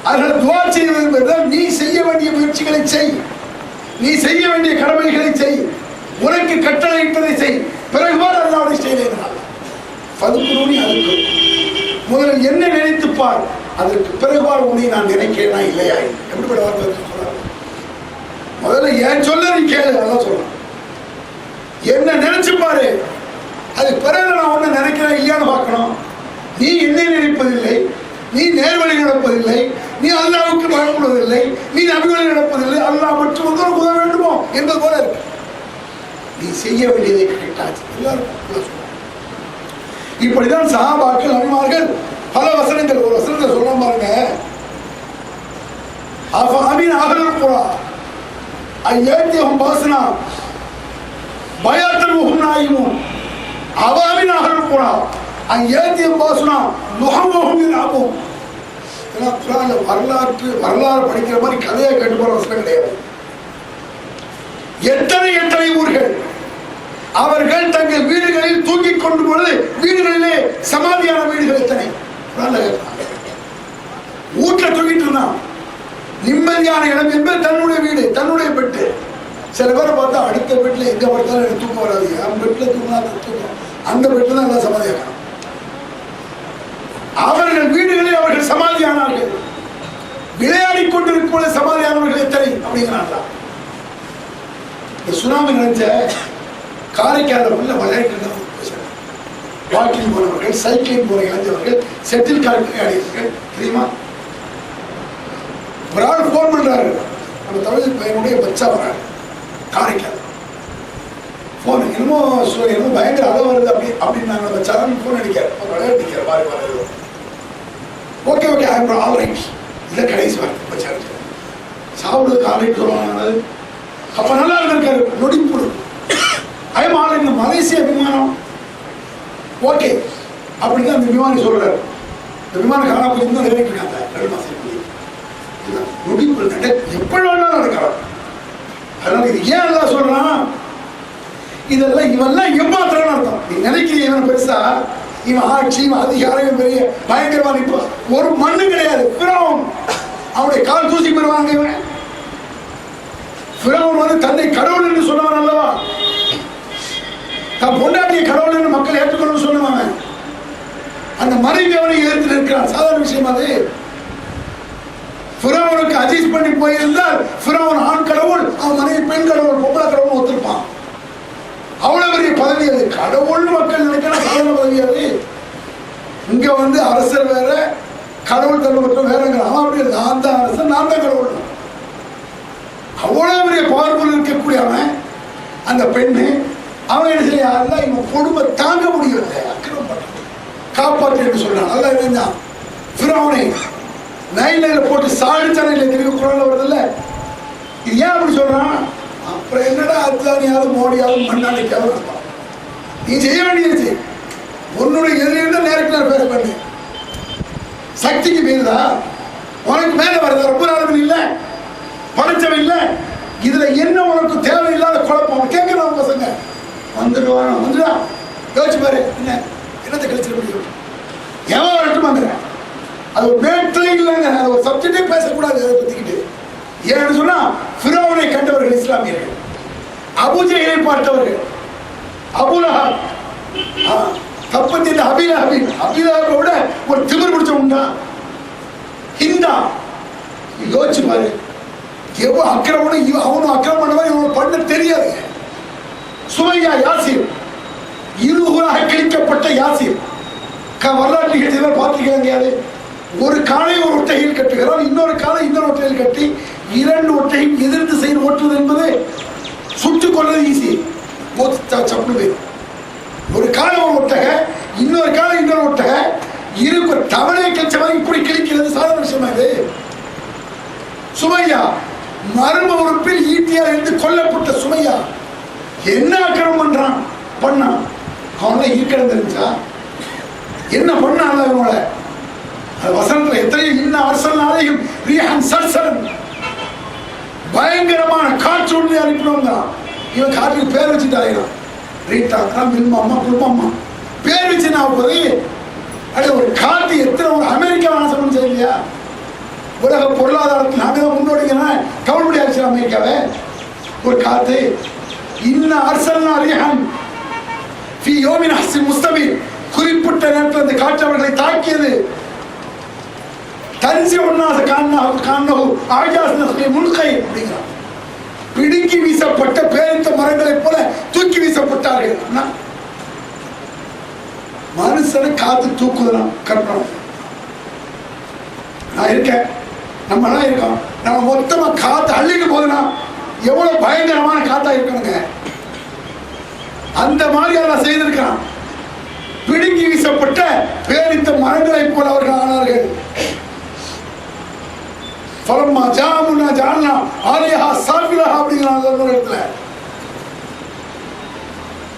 அதனால துஆ செய்வது என்பதுதான் நீ செய்ய வேண்டிய முயற்சிகளை செய். நீ செய்ய வேண்டிய கடமைகளை செய், உனக்கு கட்டளையிட்டதை செய், பிறகுவார் அல்லாஹ்வுடைய செய்கிறார். ஃபதுகுருனி அதுக்கு முதலில் என்ன நினைத்துப்பார், அதற்கு பிறகுவார் உன்னை நான் நினைக்கிறேனா இல்லையா. எப்படிப்பட்ட வார்த்தை சொல்றாரு. முதல்ல ஏன் சொல்ல நீ கேளு, அதான் சொல்றான். என்ன நினைச்சு பாரு, அது பிறகு நான் ஒண்ணு நினைக்கிறேன் இல்லையான்னு பார்க்கணும். நீ என்னை நினைப்பதில்லை, நீ நேர்வழி நடப்பதில்லை, நீ அல்லாஹ்வுக்கு பயப்படுவதில்லை, நீ நபிவழி நடப்பதில்லை, அல்லாஹ் மட்டும் உங்களுக்கு உதவ வேண்டுமோ என்பது போல இருக்கு. நீ செய்ய வேண்டியதை கேட்டாச்சு எல்லாரும். இப்படிதான் சஹாபாக்கள் நபிமார்கள் பல வசனங்கள், ஒரு வசனத்தை சொல்ல பாருங்க. அமீன் அகல் குரா ஐயத்தியம் பாசனா பயத்தல் நாயிமும் அவாமின் அகல் குரா ஐயத்தியம் பாசனா முகமுகமின் ஆகும். வரலாறு படிக்கிற மாதிரி கதையை கேட்டு போற வசனம் கிடையாது. எத்தனை எத்தனை ஊர்கள் அவர்கள் தங்கள் வீடுகளில் தூக்கிக் கொண்டு பொழுது வீடுகளிலே சமாதியான வீடுகள் எத்தனை வீட்டில் தூக்கிட்டு இருந்தான். நிம்மதியான இடம் என்பது தன்னுடைய வீடு, தன்னுடைய பெட்டு. சில பேரை பார்த்தா அடுத்த பெட்டில் எங்க படுத்தாலும் எனக்கு தூக்கம் வராது, என் பெட்டில் தூங்கினா தூக்கம், அந்த பெட்டில் தான் எல்லாம் சமாதியாக்கணும். அவர்கள் வீடுகளில் அவர்கள் சமாதியானார்கள். விளையாடி கொண்டிருக்கும் போது சமாதியானவர்கள் எத்தனை அப்படிங்கிறாங்களா. இந்த சுனாமி நினைச்ச காரைக்கால உள்ள விளையாட்டு வாக்கிங் போனவர்கள், சைக்கிளிங் போன இளைஞர்கள், செட்டில் கார்டு விளையாடியவர்கள் தெரியுமா. ஒரு ஆள் போன் பண்றாரு, நம்ம தமிழ் பையனுடைய பச்சா வராரு காரைக்கால். போன் என்னமோ என்னமோ பயங்கர அளவு வருது அப்படி அப்படின்னு நாங்கள் பச்சாதான் போன் அடிக்காரு, விளையாடிக்கிற மாதிரி வர்றது. Okay okay all right. இல்லை கடைசி வார்த்தை பச்சா சாப்பிடுறது காலைக்கு சொல்லுவாங்க. அப்ப நல்லா இருந்திருக்காரு, நொடிப்புடு ஐமால் இந்த மலேசிய விமானம் ஓகே அப்படின்னு அந்த விமானி சொல்றாரு. இந்த விமானம் காணா போய் இன்னும் நிறைவேற்றிருக்காங்க 2 மாசம் நொடிப்புடு எப்படி வேணாலும் நடக்கலாம். அதனால இது ஏன் எல்லாம் சொல்றான், இதெல்லாம் இவெல்லாம் ஏமாத்திரம் அர்த்தம். நீ நினைக்கிறீங்க இவன் பெருசா, இவன் ஆட்சி, இவன் அதிகாரம், பெரிய பயங்கரவாதி, இப்போ ஒரு மண்ணு கிடையாது. பிறவும் அவனுடைய கால் தூசி பெறுவாங்க. இவன் பிறவும் வந்து தன்னை கடவுள் என்று சொன்னவன் அல்லவா, தன் பொண்டாட்டிய கடவுள் என்று மக்கள் ஏற்றுக்கொள்ள சொன்னவன். அந்த மனைவி அவனை எதிர்த்து நிற்கிறான். சாதாரண விஷயம் அது. பிறவனுக்கு அட்ஜஸ்ட் பண்ணி போயிருந்தால் பிறவன் ஆண் கடவுள், அவன் மனைவி பெண் கடவுள், பொம்பளை கடவுள் ஒத்துருப்பான். அவ்வளவு பெரிய பதவி அது. கடவுள்னு மக்கள் நினைக்கிறான் சாதாரண பதவி அது. இங்க வந்து அரசர் வேற, கடவுள் தன்னை மட்டும் வேறங்கிற. அவன் அப்படி நான் தான் அரசர், நான் தான் கடவுள். அவ்வளவு பெரிய பவர்ஃபுல் இருக்கக்கூடிய அவன், அந்த பெண்ணு அவன் என்ன செய்ய, இவன் கொடுமை தாங்க முடியவில்லை, அக்கிரமம் பண்ண காப்பாற்று என்று சொல்றான். நல்லா இருந்தான். பிறவனை நைலையில போட்டு சாடிச்சனையில திரும்பி குரல் வருதில்ல. இது ஏன் அப்படி சொல்றான், அப்புறம் என்னடா அத்வானியாவது மோடியாவது மண்ணாடிக்காவது இருப்பான். நீ செய்ய வேண்டியது உன்னுடைய எதிரில் நேருக்கு நேரம் பேச பண்ணு. சக்திக்கு மீறுதா, உனக்கு மேல வருதா, ரொம்ப நாளும் இல்லை, படைச்சவன் இல்லை, இதுல என்ன உனக்கு தேவையில்லாத குழப்பம் கேட்கிறான். பசங்க வந்துடுவான், வந்துடா யோசிச்சு பாரு, என்னத்தை கழிச்சிட முடியும், எவன் வரட்டுமாங்கிற. அது ஒரு மேட்டரே இல்லைங்க, அது ஒரு சப்ஜெக்டே பேசக்கூடாது அதை பத்திக்கிட்டு. ஏன்னு சொன்னா ஃபிரௌனை கண்டவர்கள் இஸ்லாமியர்கள், அபூஜஹலை பார்த்தவர்கள், அபூலஹப், தப்பத்தின் அபிலஹபை விட ஒரு திமிர் பிடிச்ச உண்டா, ஹிந்தா. யோசிச்சு பாரு, எவ்வளவு அக்கிரமம் அவனும் அக்கிரமம் பண்ணவன், இவனும் பண்ண தெரியாது. சுமையா யாசிர், இருகுறாக கிழிக்கப்பட்ட யாசிர். வரலாற்று நிகழ்ச்சிகள் பார்த்துருக்காங்க. ஒரு காலை ஒரு ஒட்டையில் கட்டுகிறான், இன்னொரு காலை இன்னொரு ஒட்டையில் கட்டி 2 ஒட்டையும் எதிர் திசையில் ஓட்டுவது என்பது சுட்டுக் கொள்வது ஈஸி. ஒரு காலை ஒரு ஒட்டக, இன்னொரு காலை இன்னொரு ஒட்டக, இரு தவளையை கச்சமாக இப்படி கிழிக்கிறது சாதாரண விஷயமா இது. சுமையா மர்ம உறுப்பில் ஈட்டியால் இருந்து கொல்லப்பட்ட சுமையா என்ன அக்கிரமம் பண்றான், பண்ணான். அவனை இருக்கிறது தெரிஞ்சா என்ன பண்ணான் அவனோட வசனத்துல எத்தனையும் இன்னும் அரசனாலையும் ரீஹன் சர்சரன், பயங்கரமான காற்று ஒன்றை அனுப்பினோம். இவன் காற்றுக்கு பேர் வச்சுட்டாங்க, ரீட்டா மின்மாமா குடும்பம்மா பேர் வச்சு நான் போய் அது ஒரு காற்று எத்தனை ஒரு அமெரிக்கா நாசம் செய்யலையா. உலக பொருளாதாரத்தில் நாங்கள் தான் முன்னோடிங்கன்னா கவர்மெண்ட் ஆச்சு அமெரிக்காவை. ஒரு காத்து. இன்ன அர்சல்னா ரிஹன் ஃபீ யௌமின் ஹஸ்ஸின் முஸ்தபீர், குறிப்பிட்ட நேரத்தில் அந்த காற்று அவர்களை தாக்கியது. தன்சி ஒன்னாத காணஹு ஆஜாஸ் நஸ்லி முன்கை அப்படிங்கிறார். பிடுங்கி வீசப்பட்ட பேரித்த மரங்களைப் போல தூக்கி வீசப்பட்டார்கள். மனுஷனை காத்து தூக்குதலாம் கற்பனை. நான் இருக்கேன், நம்ம எல்லாம் இருக்கோம், நம்ம மொத்தமா காத்து அள்ளிட்டு போதுனா எவ்வளவு பயங்கரமான காத்தா இருக்கணுங்க. அந்த மாதிரி எல்லாம் செய்திருக்கான். பிடுங்கி வீசப்பட்ட பேரித்த மரங்களைப் போல அவர்கள் ஆனார்கள். ஃபலம்மா ஜாமுனா ஜஅல்னா ஆலிஹா சாஃபிலஹா அப்படிங்கறாங்க ஒரு இடத்துல.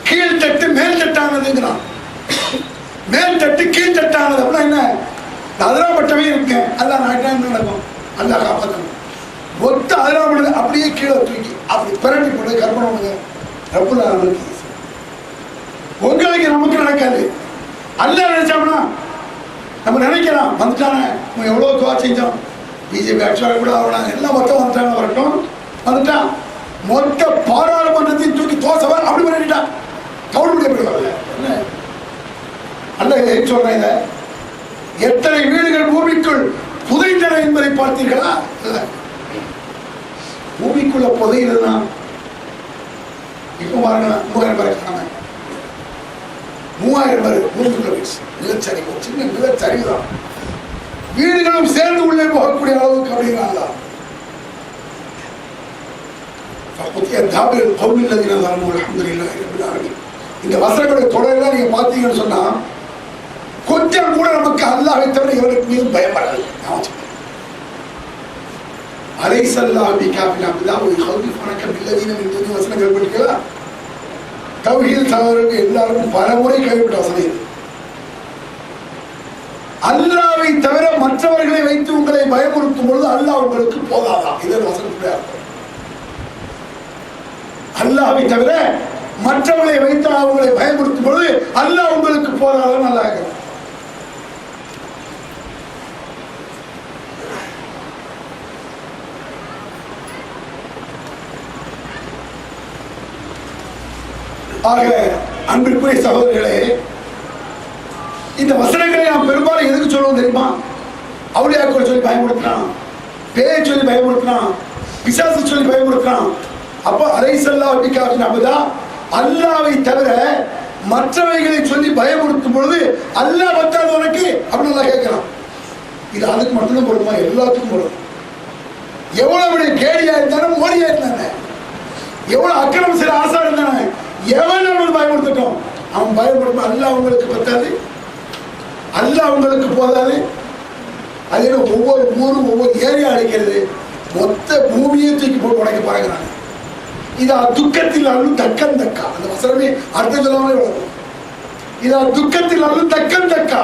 கீழ் தட்டு மேல் தட்டானதுங்கிறான். மேல் தட்டு கீழ் தட்டானது அப்படின்னா என்ன? அதிராப்பட்டவே இருக்கு, அதான் நாட்டான் நடக்கும், அல்லா காப்பாற்றணும். மொத்த அதிராப்பட்டது அப்படியே கீழே தூக்கி அப்படி பிரட்டி போட்டு கற்பனை பண்ணுங்க. ரப்புல் ஆலமீன் உங்களுக்கு நமக்கு நடக்காது. அல்லா நினைச்சோம்னா நம்ம நினைக்கலாம், வந்துட்டானே நம்ம எவ்வளவு துவா செஞ்சோம், பிஜேபி ஆட்சியாளர் கூட ஆகலாம், எல்லாம் மொத்தம் வந்துட்டாங்க, வரட்டும், வந்துட்டான். மொத்த பாராளுமன்றத்தையும் தூக்கி தோசை அப்படி பண்ணிட்டான். கவுண்ட் முடியப்படுவாங்க. என்ன அல்ல சொல்றேன், இதை எத்தனை வீடுகள் பூமிக்குள் புதைந்தன என்பதை பார்த்தீர்களா? பூமிக்குள்ள புதையில்தான். இப்ப பாருங்க, 3000 பேரை காணாம, 3000 பேர் பூமிக்குள்ள நிலச்சரிவு, சின்ன நிலச்சரிவு தான். வீடுகளும் சேர்ந்து உள்ளே போகக்கூடிய அளவுக்கு அப்படிங்கிறாங்க. இந்த வசனங்களுடைய தொடரெல்லாம் நீங்க பார்த்தீங்கன்னு சொன்னா கொஞ்சம் கூட நமக்கு அல்லாஹ்வை தவிர இவருக்கு மீது பயப்படாது. அலைஸல்லாஹு பிகாஃபின் அப்தாஹு யஹ்விஃபுனக பில்லதீன மின் துனி வசனங்கள் படிக்கல. தௌஹீத் சகோதரர்கள் எல்லாரும் பலமுறை கைவிட்ட வசனம் இது. அல்லாஹ்வை தவிர மற்றவர்களை வைத்து உங்களை பயமுறுத்தும் பொழுது அல்லாஹ் உங்களுக்கு போதாதா? இதன் வசனத்துடைய அர்த்தம். அல்லாஹ்வை தவிர மற்றவர்களை வைத்து அவங்களை பயமுறுத்தும் பொழுது அல்லாஹ் உங்களுக்கு போதாதா? நல்லா இருக்கு. ஆக அன்பிற்குரிய சகோதரர்களே, இந்த வசனங்களை நாம் பெரும்பாலும் எதுக்கு சொல்லுவோம் தெரியுமா? அவுலியாக்களை சொல்லி பயமுறுத்தினான், பேயை சொல்லி பயமுறுத்தினான், பிசாசு சொல்லி பயமுறுத்தினான். அப்போ அலைஸல்லாஹு பிகாஃபின் அப்தாஹு, அல்லாஹ்வை தவிர மற்றவைகளை சொல்லி பயமுறுத்தும் பொழுது அல்லாஹ் பத்தாது உனக்கு அப்படின்னு எல்லாம் கேட்கிறான். இது அதுக்கு மட்டும்தான் பொருளுமா? எல்லாத்துக்கும் பொருள். எவ்வளவு கேடியா இருந்தாலும் மோடியா இருந்தானே, எவ்வளவு அக்கிரமம் செய்ய ஆசா இருந்தானே, எவன் அவன் பயமுறுத்தட்டும், அவன் பயமுறுத்த அல்லாஹ் உங்களுக்கு பத்தாது, அல்லாஹ் உங்களுக்கு போதாது. அது ஒவ்வொரு ஊரும் ஒவ்வொரு ஏரியா அழைக்கிறது, மொத்த பூமியை தூக்கி போட்டு உடைக்க பாருங்கிறாங்க. இதா துக்கத்தில் அருளும் தக்கம் தக்கா, அந்த வசனமே அர்த்தம் சொல்லாமலே வளரும். இதா துக்கத்தில் அருளும் தக்கம் தக்கா,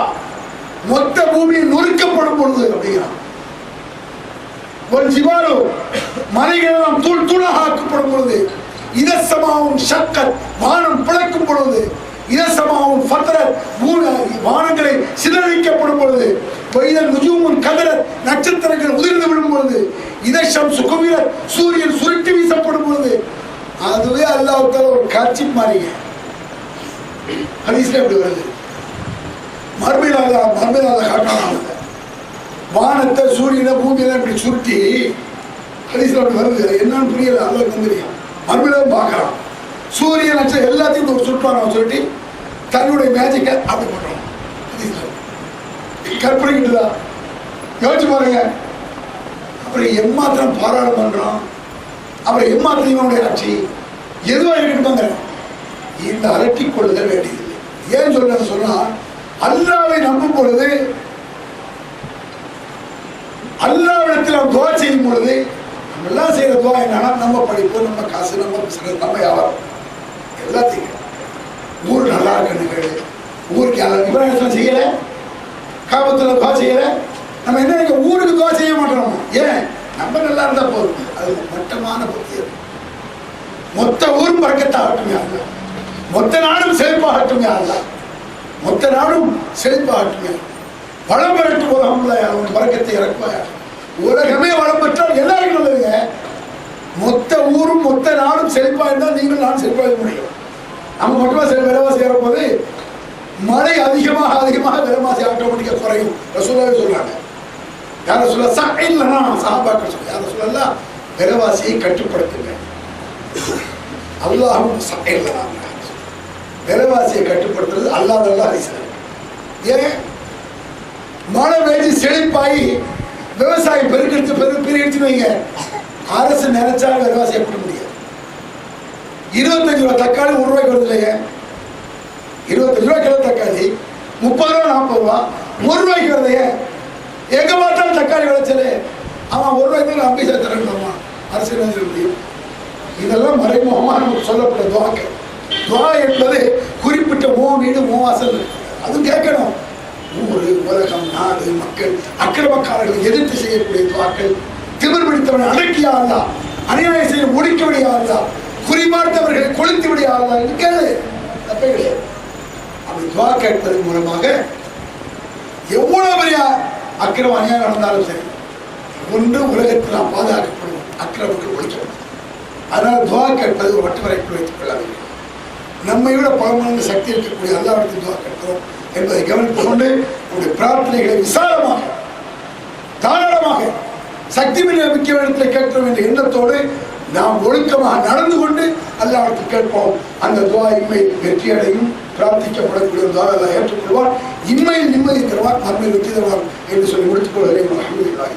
மொத்த பூமியை நொறுக்கப்படும் பொழுது அப்படிங்கிறான். ஒரு ஜிவாலோ மலைகள் எல்லாம் தூள் தூளாக ஆக்கப்படும் பொழுது, இதசமாவும் சக்கத் வானம் பிளக்கும் பொழுது, இதசமாவும் ஃபத்ரத் வானங்களை சிதறடிக்கப்படும் பொழுது, வைதல் நுஜூமுன் கதரத் நட்சத்திரங்கள் உதிர்ந்து விடும் பொழுது, இதஷம் சுகுவிரத் சூரியன் சுருட்டி வீசப்படும் பொழுது, அதுவே அல்லாஹ் தஆலா ஒரு காட்சி மாறிங்க. ஹதீஸ்ல எப்படி வருது? மர்மையில காட்டணும். வானத்தை சூரியனை பூமியில இப்படி சுருட்டி ஹதீஸ்ல அப்படி வருது. என்னன்னு புரியல, அல்லாஹ்க்கு தெரியும். மறுபடியும் பார்க்கலாம், சூரிய நட்சத்திரம் எல்லாத்தையும் ஒரு சுற்றுவாங்க சொல்லிட்டு தன்னுடைய மேஜிக்கை அப்படி பண்றோம். கற்பனைக்கிட்டுதா? யோசிச்சு பாருங்க. அப்புறம் எம்மாத்திரம் பாராளுமன்றம், அப்புறம் எம்மாத்திரம் இவனுடைய ஆட்சி எதுவா இருக்கட்டுமாங்க, இந்த அலட்டி கொள்ளுதல் வேண்டியதில்லை. ஏன் சொல்றேன்னு சொன்னா, அல்லாஹ்வை நம்பும் பொழுது, அல்லாஹ்விடத்தில் நாம் துஆ செய்யும் பொழுது, நம்ம எல்லாம் செய்யற துஆ என்னன்னா, நம்ம படிப்பு, நம்ம காசு, நம்ம பிசினஸ், நம்ம வியாபாரம் எல்லாத்தையும் ஊர் நல்லா இருக்கணும், ஊருக்கு இவரெல்லாம் செய்யல, காபத்துல துஆ செய்யல, நம்ம என்ன ஊருக்கு துஆ செய்ய மாட்டோம். ஏன்? நம்ம நல்லா இருந்தா போதும். அது மட்டமான புத்தி. மொத்த ஊரும் பறக்கத்தாகட்டும் யாருல, மொத்த நாடும் செழிப்பாகட்டும் யாருல, மொத்த நாடும் செழிப்பாகட்டும் யார், வளம் பெறட்டும் உலகம், அவன் பறக்கத்தை இறக்குவார். உலகமே வளம் பெற்றால் எல்லாரும் நல்லதுங்க. மொத்த ஊரும் மொத்த நாடும் செழிப்பா இருந்தால் நீங்கள் நான் செழிப்பாக முடியும். நம்ம மட்டுமா விலைவாசி ஏறும்போது மழை அதிகமாக விலைவாசி ஆட்டோமேட்டிக்கா குறையும். ரசூலுல்லாஹி சொல்றாங்க. யார சொல்ல சஹீல்னா சஹாபாக்கள் சொல்றாங்க. யார சொல்லலாம் விலைவாசியை கட்டுப்படுத்துங்க. அல்லாஹ்வும் சஹீல்னா விலைவாசியை கட்டுப்படுத்துறது அல்லாஹ் ஏன் மழை பெய்து செழிப்பாகி விவசாயி பெருக்கெடுத்து வைங்க. அரசு நினைச்சா விலைவாசி எப்படி முடியாது? 25 ரூபாய் தக்காளி 1 ரூபாய்க்கு வருது இல்லையா? 25 ரூபாய் கிலோ தக்காளி 30 ரூபா 40 ரூபா 1 ரூபாய்க்கு வருது. எங்க பார்த்தாலும் தக்காளி விளைச்சல். அவன் 1 ரூபாய்க்கு நம்பி சேர்த்துறா அரசு நினைச்ச முடியும். இதெல்லாம் மறைமுகமா நமக்கு சொல்லப்பட்ட துவாக்கள். துவா என்பது குறிப்பிட்ட வீடு வாசல் அது கேட்கணும். ஊர், உலகம், நாடு, மக்கள், அக்கிரமக்காரர்களை எதிர்த்து செய்யக்கூடிய துவாக்கள். திமிர் பிடித்தவனை அடக்கியா அல்லா, அநியாயம் செய்ய முடிக்க விடியா அல்லா, குறிமார்த்தவர்களை கொளுத்து விடியா அல்லா கேளு, தப்பே கிடையாது. அப்படி துவா கேட்பதன் மூலமாக எவ்வளவு பெரிய அக்கிரம அநியாயம் நடந்தாலும் சரி, ஒன்று உலகத்தில் நாம் பாதுகாக்கப்படுவோம், அக்கிரமங்கள் ஒழிக்கப்படும். அதனால் துவா கேட்பது ஒரு வட்டுவரைக்குள் வைத்துக் கொள்ள வேண்டும். நம்மை விட பல மடங்கு சக்தி இருக்கக்கூடிய அல்லாஹ்விடத்தில் துவா கேட்கிறோம் என்பதை கவனித்துக் கொண்டு நம்முடைய பிரார்த்தனைகளை விசாலமாக தாராளமாக சக்தி மிக்க இடத்தில் கேட்கிறோம் என்ற எண்ணத்தோடு நாம் ஒழுக்கமாக நடந்து கொண்டு அல்லாஹ்விடத்தில் கேட்போம். அந்த துவா இன்மையில் வெற்றியடையும். பிரார்த்திக்கப்படக்கூடிய துவா அல்லாஹ் ஏற்றுக்கொள்வார். இன்மையில் நிம்மதி தருவார், மறுமையில் வெற்றி தருவார் என்று சொல்லி முடித்துக் கொள்கிறேன். அல்ஹம்துலில்லாஹ்.